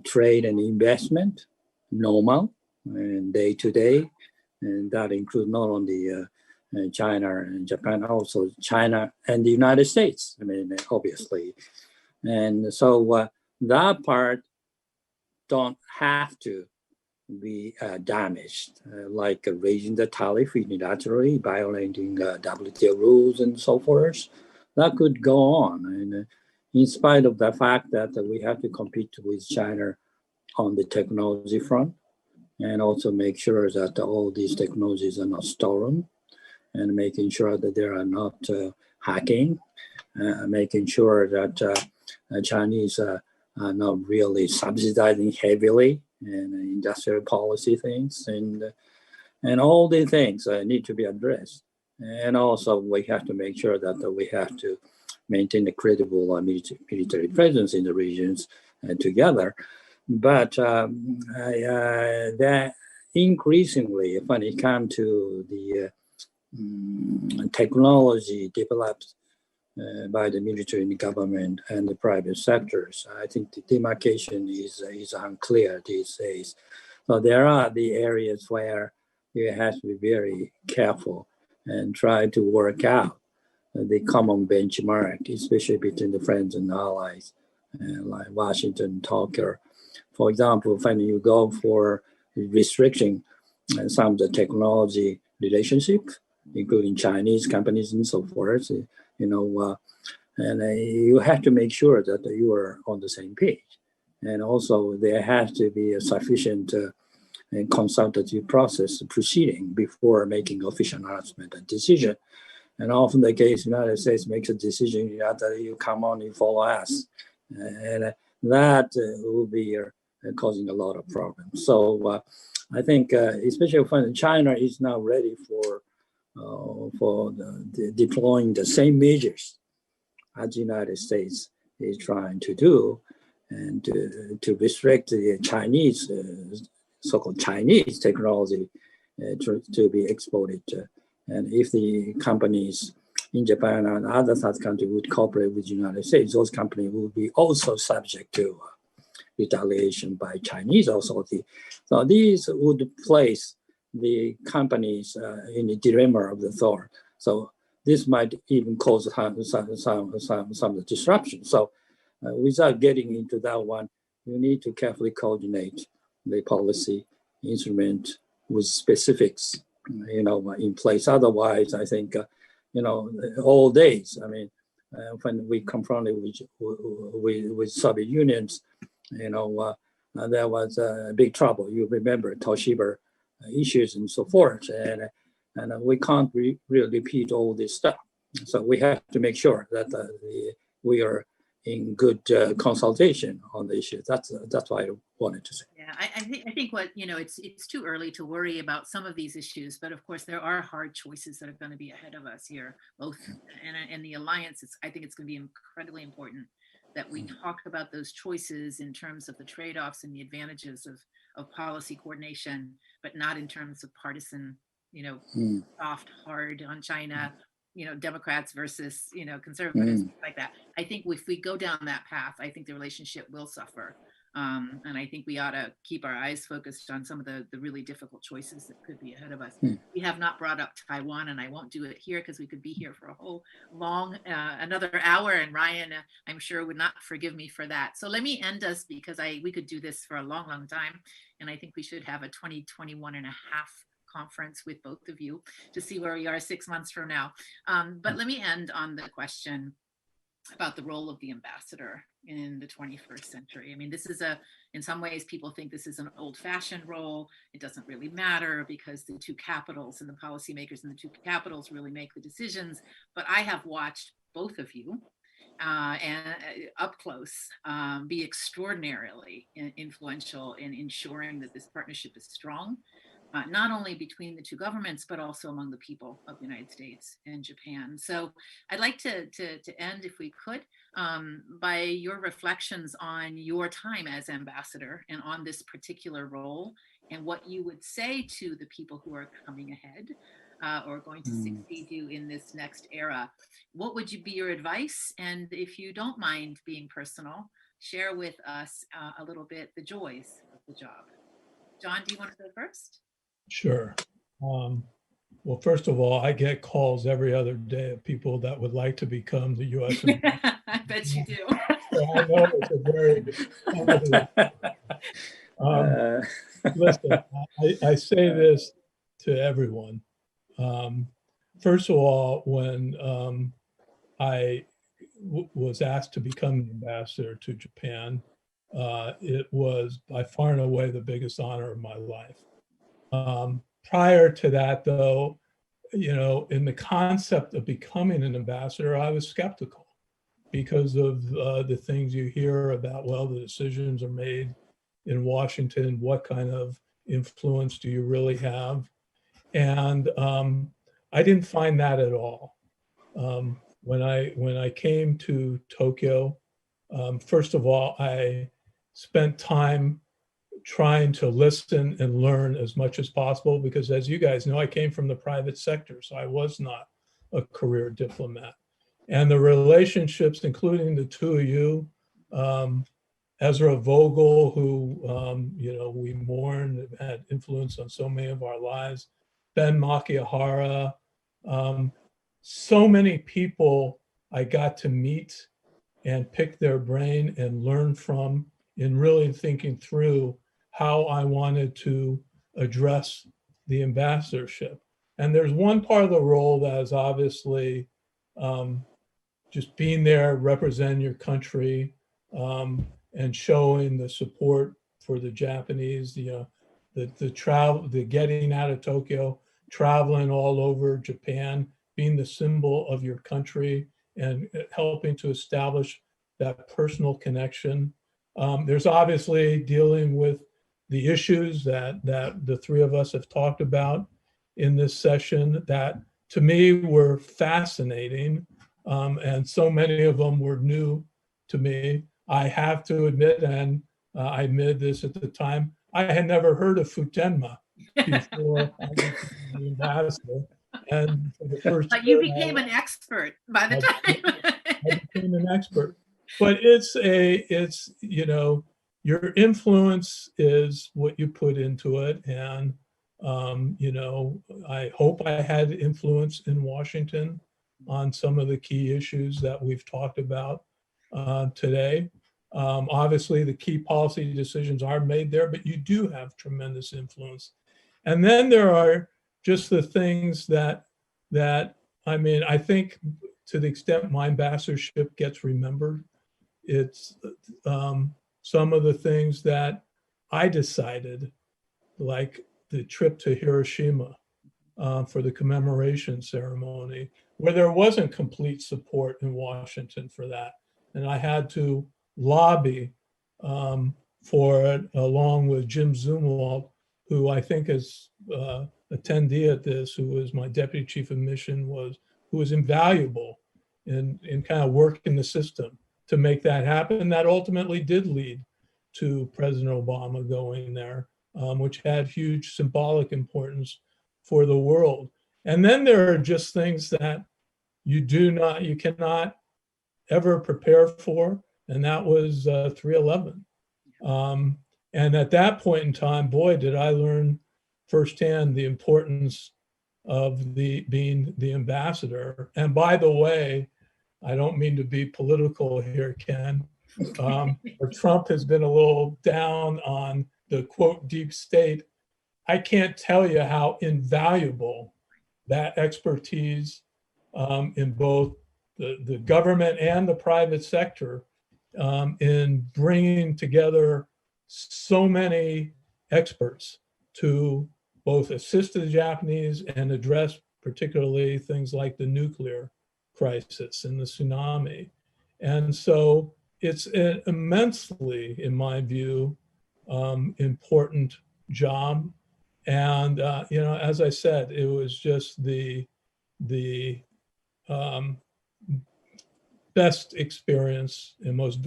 trade and investment, normal and day to day, and that includes not only China and Japan, also China and the United States. I mean, obviously. And so that part don't have to be damaged, like raising the tariff unilaterally, violating WTO rules and so forth. That could go on. And in spite of the fact that we have to compete with China on the technology front, and also make sure that all these technologies are not stolen, and making sure that they are not hacking, making sure that Chinese are not really subsidizing heavily and industrial policy things, and all these things need to be addressed. And also we have to make sure that we have to maintain a credible military presence in the regions together. But that increasingly, when it comes to the technology developed by the military and the government and the private sectors, I think the demarcation is unclear these days. So there are the areas where you have to be very careful and try to work out the common benchmark, especially between the friends and allies, like Washington, Tokyo. For example, when you go for restriction some of the technology relationship, including Chinese companies and so forth, and you have to make sure that you are on the same page. And also there has to be a sufficient consultative process proceeding before making official announcement and decision. And often the case, United States makes a decision that you come on, you follow us. And that will be causing a lot of problems. So I think, especially when China is now ready for deploying the same measures as the United States is trying to do, and to restrict the Chinese, so-called Chinese technology to be exported. And if the companies in Japan and other South countries would cooperate with the United States, those companies will be also subject to retaliation by Chinese authorities. So these would place the companies in the dilemma of the thought. So this might even cause some disruption. So without getting into that one, you need to carefully coordinate the policy instrument with specifics, in place. Otherwise, I think, all days. I mean, when we confronted with Soviet unions, there was big trouble. You remember Toshiba issues and so forth, and we can't really repeat all this stuff. So we have to make sure that we are in good consultation on the issues. That's what I wanted to say. Yeah, I think what, it's too early to worry about some of these issues, but of course there are hard choices that are going to be ahead of us here, both in the alliance. I think it's going to be incredibly important that we talk about those choices in terms of the trade-offs and the advantages of policy coordination, but not in terms of partisan, soft, hard on China, Democrats versus, conservatives, like that. I think if we go down that path, I think the relationship will suffer. And I think we ought to keep our eyes focused on some of the really difficult choices that could be ahead of us. We have not brought up Taiwan, and I won't do it here because we could be here for a whole long, another hour, and Ryan, I'm sure, would not forgive me for that. So let me end us, because we could do this for a long, long time. And I think we should have a 2021 and a half conference with both of you to see where we are 6 months from now. But let me end on the question about the role of the ambassador in the 21st century. I mean, this is in some ways, people think this is an old-fashioned role. It doesn't really matter because the two capitals and the policymakers in the two capitals really make the decisions. But I have watched both of you and up close be extraordinarily influential in ensuring that this partnership is strong. Not only between the two governments, but also among the people of the United States and Japan. So I'd like to end, if we could, by your reflections on your time as ambassador and on this particular role, and what you would say to the people who are coming ahead or going to succeed you in this next era. What would be your advice? And if you don't mind being personal, share with us a little bit the joys of the job. John, do you want to go first? Sure. Well, first of all, I get calls every other day of people that would like to become the U.S. I bet you do. So I know it's a very listen, I say this to everyone. First of all, when I was asked to become the ambassador to Japan, it was by far and away the biggest honor of my life. Prior to that, though, in the concept of becoming an ambassador, I was skeptical because of the things you hear about, well, the decisions are made in Washington, what kind of influence do you really have? And I didn't find that at all. When I came to Tokyo, first of all, I spent time trying to listen and learn as much as possible because, as you guys know, I came from the private sector, so I was not a career diplomat. And the relationships, including the two of you, Ezra Vogel, who we mourn, had influence on so many of our lives, Ben Makihara, so many people I got to meet and pick their brain and learn from in really thinking through how I wanted to address the ambassadorship. And there's one part of the role that is obviously just being there, representing your country, and showing the support for the Japanese, the travel, the getting out of Tokyo, traveling all over Japan, being the symbol of your country and helping to establish that personal connection. There's obviously dealing with the issues that the three of us have talked about in this session that to me were fascinating. And so many of them were new to me. I have to admit, and I admitted this at the time, I had never heard of Futenma before I became the ambassador. And for the first but you became an expert by the time. I became an expert. But it's your influence is what you put into it. And, I hope I had influence in Washington on some of the key issues that we've talked about today. Obviously, the key policy decisions are made there, but you do have tremendous influence. And then there are just the things that I think to the extent my ambassadorship gets remembered, it's some of the things that I decided, like the trip to Hiroshima for the commemoration ceremony, where there wasn't complete support in Washington for that. And I had to lobby for it along with Jim Zumwalt, who I think is attendee at this, who was my deputy chief of mission, who was invaluable in kind of working the system to make that happen. That ultimately did lead to President Obama going there, which had huge symbolic importance for the world. And then there are just things that you cannot ever prepare for, and that was 3/11. And at that point in time, boy, did I learn firsthand the importance of being the ambassador. And by the way, I don't mean to be political here, Ken, but Trump has been a little down on the quote deep state. I can't tell you how invaluable that expertise in both the government and the private sector in bringing together so many experts to both assist the Japanese and address particularly things like the nuclear crisis and the tsunami. And so it's an immensely, in my view, important job. And, as I said, it was just the best experience and most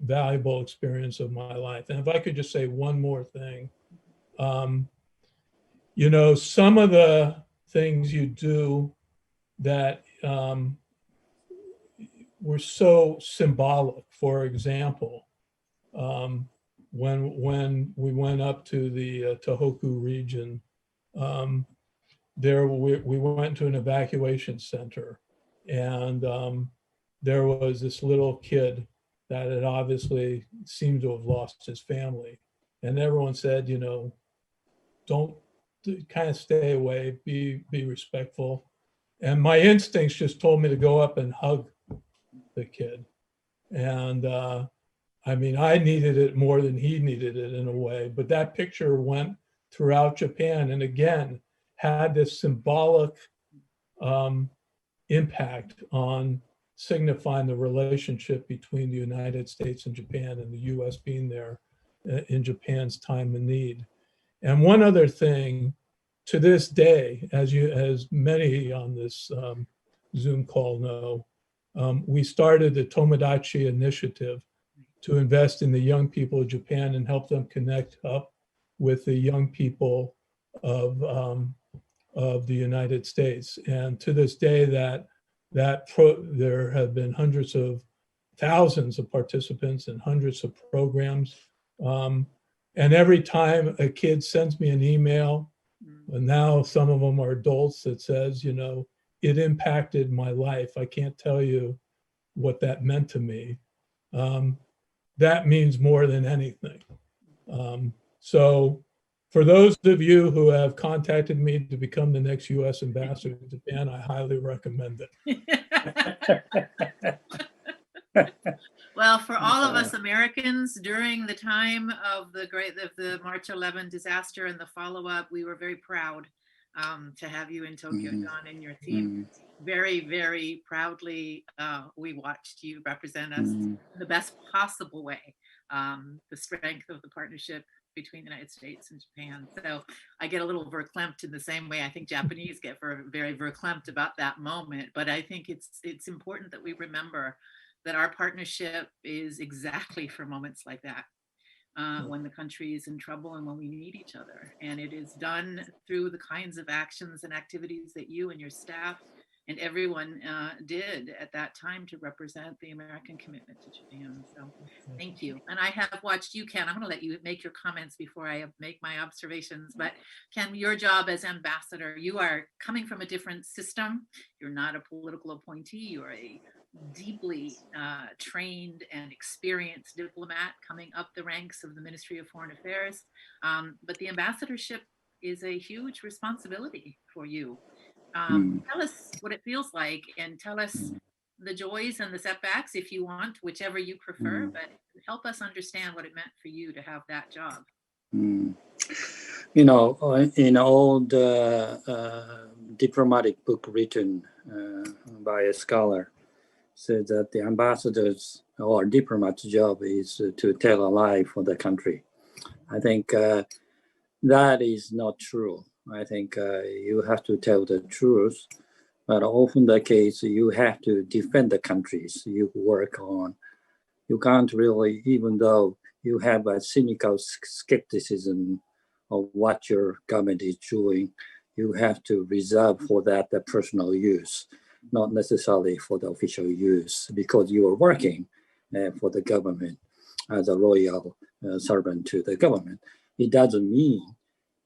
valuable experience of my life. And if I could just say one more thing, some of the things you do that were so symbolic. For example, when we went up to the Tohoku region, we went to an evacuation center, and there was this little kid that had obviously seemed to have lost his family. And everyone said, you know, don't kind of stay away, be respectful. And my instincts just told me to go up and hug the kid. And I mean, I needed it more than he needed it in a way, but that picture went throughout Japan and again had this symbolic impact on signifying the relationship between the United States and Japan, and the US being there in Japan's time of need. And one other thing, to this day, as many on this Zoom call know, we started the Tomodachi Initiative to invest in the young people of Japan and help them connect up with the young people of the United States. And to this day, there have been thousands of participants and hundreds of programs. And every time a kid sends me an email, and now some of them are adults, that says, you know, it impacted my life. I can't tell you what that meant to me. That means more than anything. So for those of you who have contacted me to become the next US ambassador to Japan, I highly recommend it. Well, for all of us Americans, during the time of the March 11 disaster and the follow-up, we were very proud to have you in Tokyo, John, and your team. Very, very proudly, we watched you represent us in the best possible way, the strength of the partnership between the United States and Japan. So I get a little verklempt in the same way I think Japanese get very verklempt about that moment. But I think it's important that we remember that our partnership is exactly for moments like that, when the country is in trouble and when we need each other. And it is done through the kinds of actions and activities that you and your staff and everyone did at that time to represent the American commitment to Japan. So thank you. And I have watched you, Ken. I'm going to let you make your comments before I make my observations. But Ken, your job as ambassador, you are coming from a different system. You're not a political appointee. You're a deeply trained and experienced diplomat coming up the ranks of the Ministry of Foreign Affairs. But the ambassadorship is a huge responsibility for you. Tell us what it feels like, and tell us the joys and the setbacks, if you want, whichever you prefer, but help us understand what it meant for you to have that job. You know, in old diplomatic book written by a scholar, said that the ambassador's or diplomat's job is to tell a lie for the country. I think that is not true. I think you have to tell the truth, but often the case you have to defend the countries you work on. You can't really, even though you have a cynical skepticism of what your government is doing, you have to reserve for that the personal use, not necessarily for the official use, because you are working for the government as a loyal servant to the government. It doesn't mean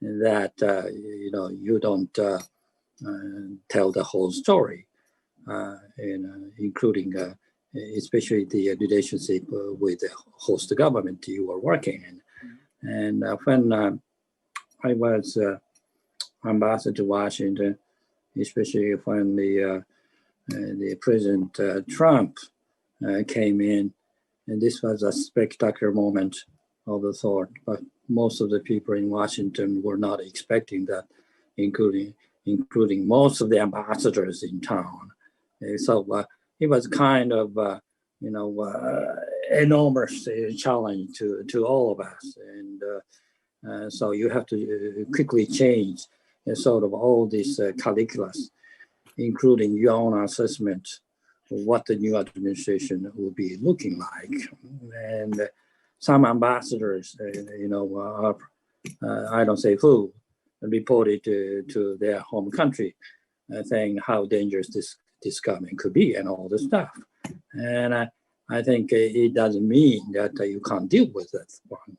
that you know, you don't tell the whole story, including especially the relationship with the host government you are working in. And when I was ambassador to Washington, especially when the President Trump came in, and this was a spectacular moment of the sort, but most of the people in Washington were not expecting that, including most of the ambassadors in town. So it was kind of, you know, enormous challenge to all of us. And so you have to quickly change sort of all these calculus, including your own assessment of what the new administration will be looking like. And some ambassadors, you know, I don't say who, reported to their home country saying how dangerous this government could be and all this stuff. And I think it doesn't mean that you can't deal with that one.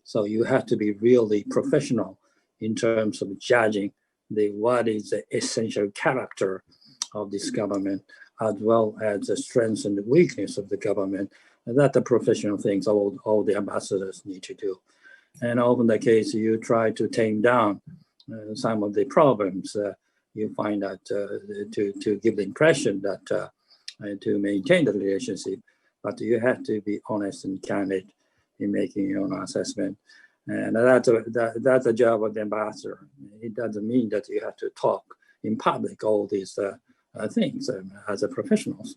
So you have to be really professional in terms of judging what is the essential character of this government, as well as the strengths and the weakness of the government. And that the professional things all the ambassadors need to do. And often the case, you try to tame down some of the problems. You find that to give the impression that to maintain the relationship, but you have to be honest and candid in making your own assessment. And that's the job of the ambassador. It doesn't mean that you have to talk in public all these things as a professionals.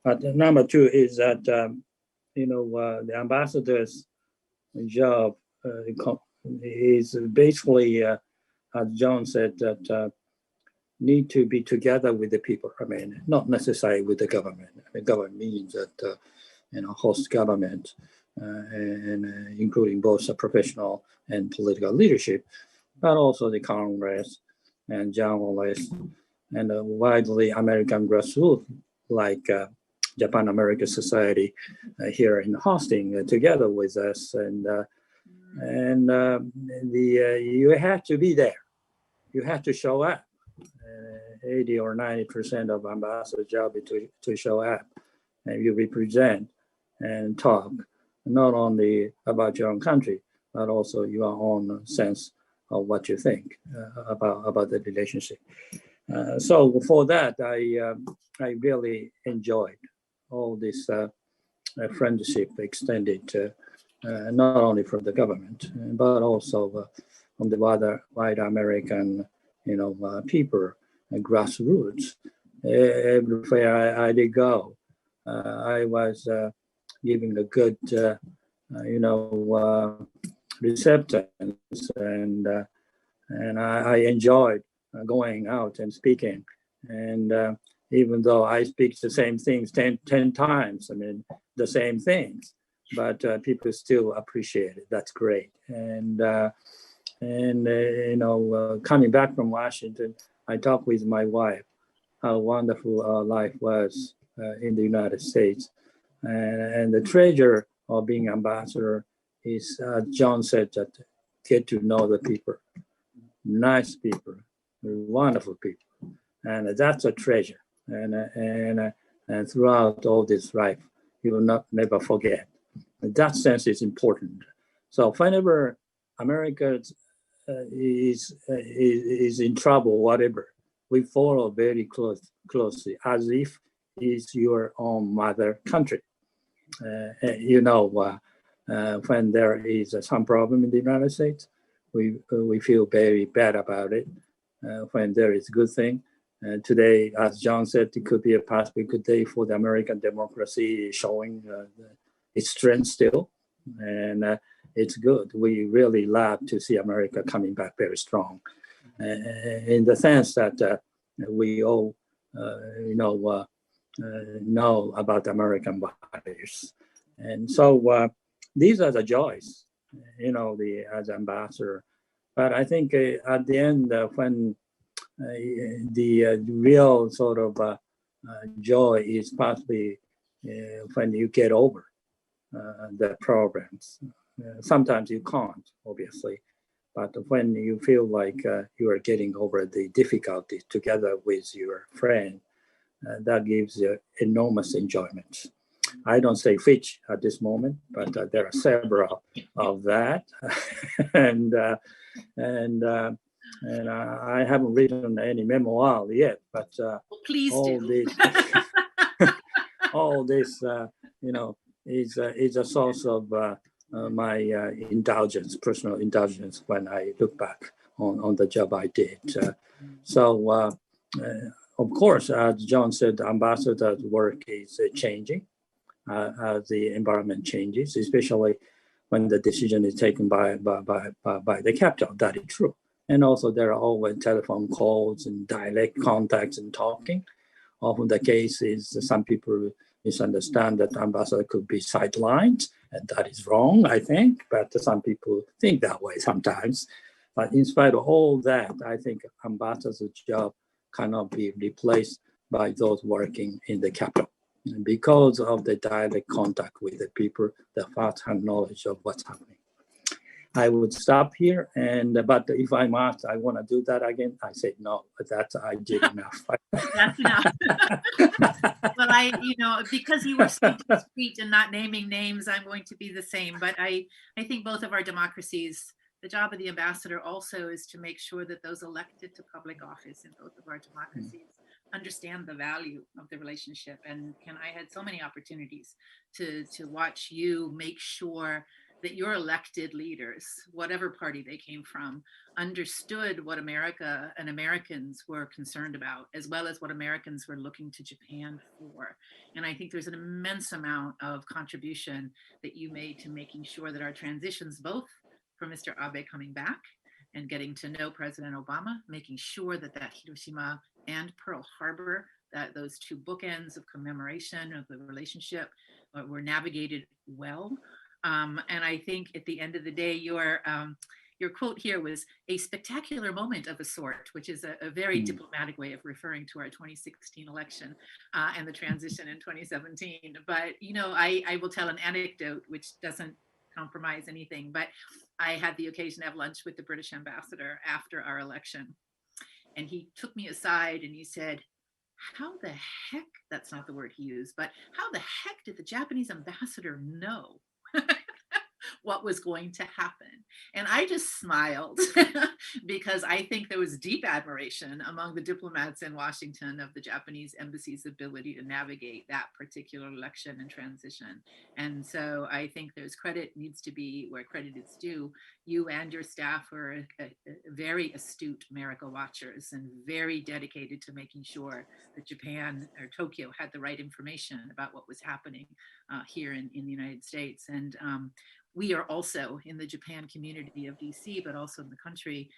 But number two is that the ambassador's job is basically, as John said, that need to be together with the people. I mean, not necessarily with the government. The government means that host government, and including both the professional and political leadership, but also the Congress and journalists and widely American grassroots like Japan American Society here in hosting together with us, and you have to be there. You have to show up. 80 or 90% of ambassador job is to show up, and you represent and talk not only about your own country, but also your own sense of what you think about the relationship. So for that, I really enjoyed all this friendship extended not only from the government, but also from the wider American, people, grassroots. Everywhere I did go, I was giving a good, receptance, and I enjoyed going out and speaking. And even though I speak the same things 10 times, I mean, the same things, but people still appreciate it. That's great. And coming back from Washington, I talked with my wife how wonderful our life was in the United States. And the treasure of being ambassador is, John said, that get to know the people, nice people, wonderful people. And that's a treasure. And throughout all this life, you will never forget. That sense is important. So whenever America is in trouble, whatever, we follow very closely, as if it's your own mother country. When there is some problem in the United States, we feel very bad about it. When there is good thing, today, as John said, it could be a possibly good day for the American democracy, showing its strength still, and it's good. We really love to see America coming back very strong, in the sense that we all know about American values. And so these are the joys, as ambassador. But I think at the end, when the real sort of joy is possibly when you get over the problems. Sometimes you can't, obviously, but when you feel like you are getting over the difficulties together with your friend, that gives you enormous enjoyment. I don't say which at this moment, but there are several of that, and I haven't written any memoir yet. But please all do. this, is a source of my indulgence, personal indulgence, when I look back on the job I did. Of course, as John said, the ambassador's work is changing as the environment changes, especially when the decision is taken by the capital. That is true. And also there are always telephone calls and direct contacts and talking. Often the case is some people misunderstand that the ambassador could be sidelined, and that is wrong, I think, but some people think that way sometimes. But in spite of all that, I think ambassador's job cannot be replaced by those working in the capital, because of the direct contact with the people, the first-hand knowledge of what's happening. I would stop here. But if I'm asked, I want to do that again, I say no. That I did enough. That's enough. But because you were so discreet and not naming names, I'm going to be the same. But I think both of our democracies, the job of the ambassador also is to make sure that those elected to public office in both of our democracies understand the value of the relationship. And I had so many opportunities to watch you make sure that your elected leaders, whatever party they came from, understood what America and Americans were concerned about, as well as what Americans were looking to Japan for. And I think there's an immense amount of contribution that you made to making sure that our transitions, both for Mr. Abe coming back and getting to know President Obama, making sure that Hiroshima and Pearl Harbor, that those two bookends of commemoration of the relationship were navigated well. And I think at the end of the day, your quote here was a spectacular moment of a sort, which is a very diplomatic way of referring to our 2016 election and the transition in 2017. But, I will tell an anecdote which doesn't compromise anything, but I had the occasion to have lunch with the British ambassador after our election. And he took me aside and he said, how the heck, that's not the word he used, but how the heck did the Japanese ambassador know what was going to happen? And I just smiled because I think there was deep admiration among the diplomats in Washington of the Japanese embassy's ability to navigate that particular election and transition. And so I think there's credit needs to be where credit is due. You and your staff were very astute America watchers and very dedicated to making sure that Japan or Tokyo had the right information about what was happening here in the United States. And we are also in the Japan community of DC, but also in the country,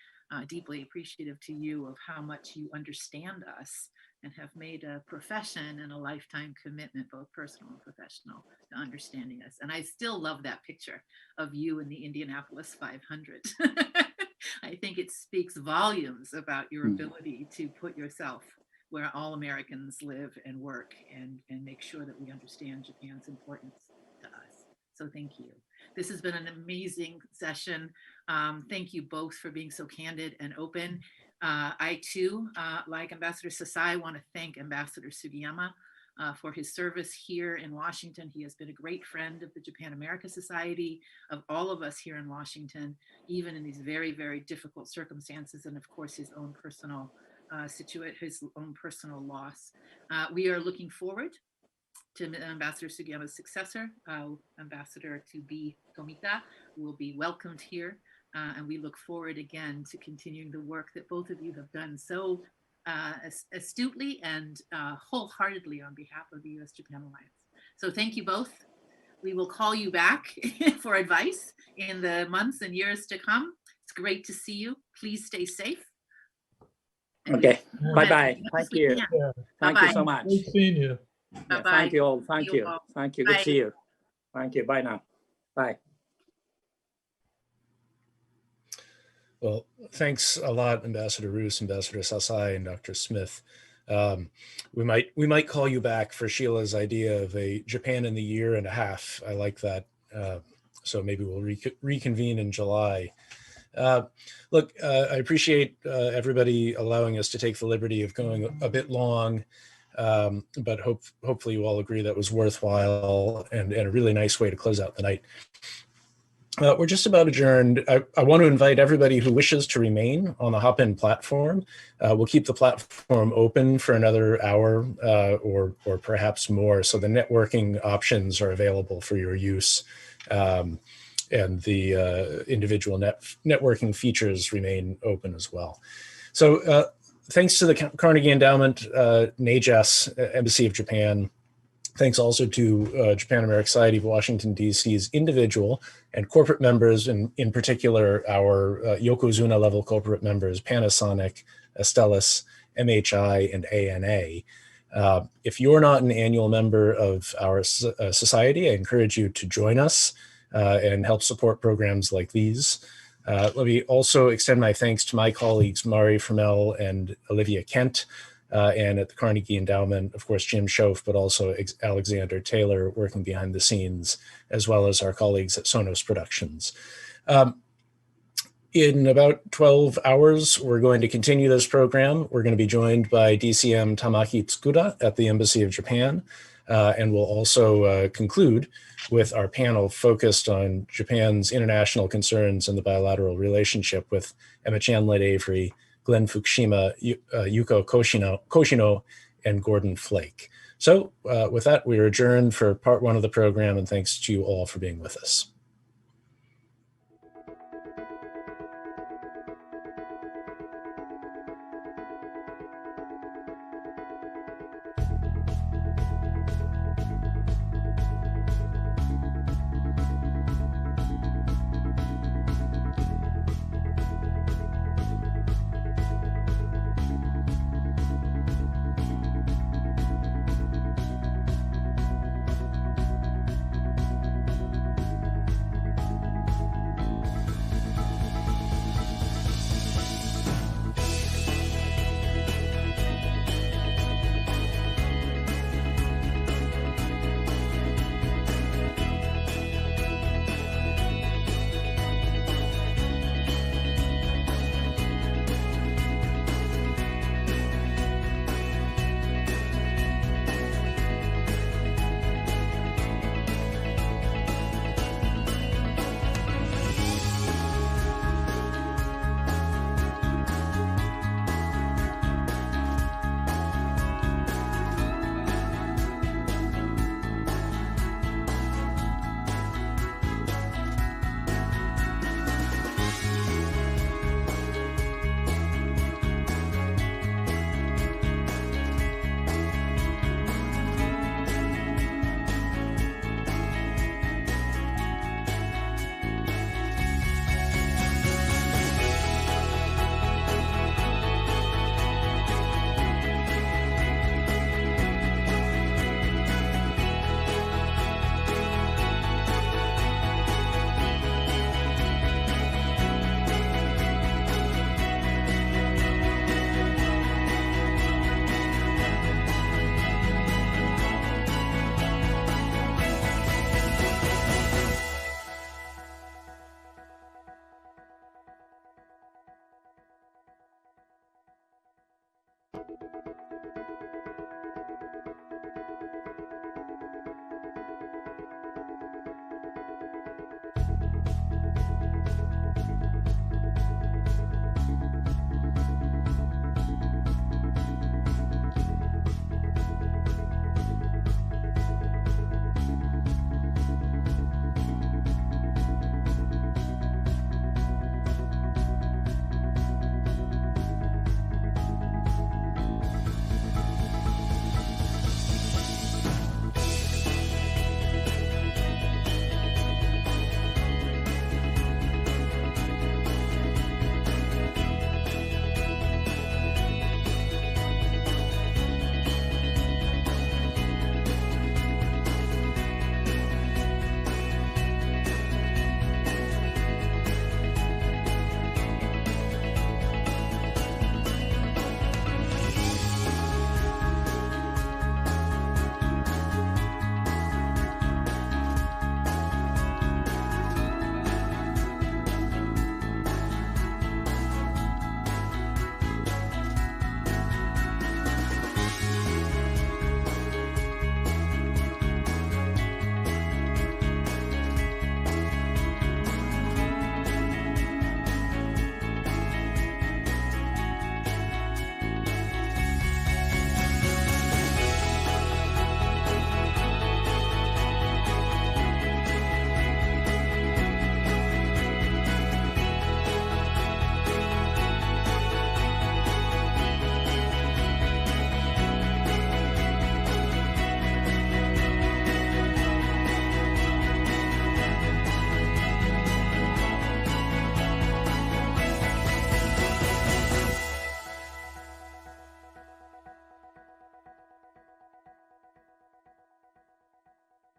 deeply appreciative to you of how much you understand us and have made a profession and a lifetime commitment, both personal and professional, to understanding us. And I still love that picture of you in the Indianapolis 500. I think it speaks volumes about your ability to put yourself where all Americans live and work and make sure that we understand Japan's importance to us. So thank you. This has been an amazing session. Thank you both for being so candid and open. I too, like Ambassador Sasai, want to thank Ambassador Sugiyama for his service here in Washington. He has been a great friend of the Japan-America Society, of all of us here in Washington, even in these very, very difficult circumstances, and of course his own personal his own personal loss. We are looking forward to Ambassador Sugiyama's successor, Ambassador to be Tomita, will be welcomed here. And we look forward again to continuing the work that both of you have done so astutely and wholeheartedly on behalf of the U.S. Japan Alliance. So thank you both. We will call you back for advice in the months and years to come. It's great to see you. Please stay safe. Okay. Bye-bye. Thank you. Yeah. Thank you so much. Nice seeing you. Yeah, thank you all. Thank you. Thank you. Good to see you. Thank you. Bye now. Bye. Well, thanks a lot, Ambassador Roos, Ambassador Sasai, and Dr. Smith. We might call you back for Sheila's idea of a Japan in the year and a half. I like that. So maybe we'll reconvene in July. Look, I appreciate everybody allowing us to take the liberty of going a bit long, but hopefully you all agree that was worthwhile and a really nice way to close out the night. We're just about adjourned. I want to invite everybody who wishes to remain on the Hopin platform. We'll keep the platform open for another hour or perhaps more, so the networking options are available for your use. And the individual networking features remain open as well. So thanks to the Carnegie Endowment, NAJAS, Embassy of Japan. Thanks also to Japan-American Society of Washington, D.C.'s individual and corporate members, and in particular, our Yokozuna level corporate members, Panasonic, Astellas, MHI, and ANA. If you're not an annual member of our society, I encourage you to join us and help support programs like these. Let me also extend my thanks to my colleagues, Mari Fromell and Olivia Kent, and at the Carnegie Endowment, of course, Jim Schoff, but also Alexander Taylor working behind the scenes, as well as our colleagues at Sonos Productions. In about 12 hours, we're going to continue this program. We're going to be joined by DCM Tamaki Tsukuda at the Embassy of Japan. And we'll also conclude with our panel focused on Japan's international concerns and the bilateral relationship with Emma Chandler-Avery, Glenn Fukushima, Yuko Koshino, and Gordon Flake. So with that, we are adjourned for part one of the program, and thanks to you all for being with us.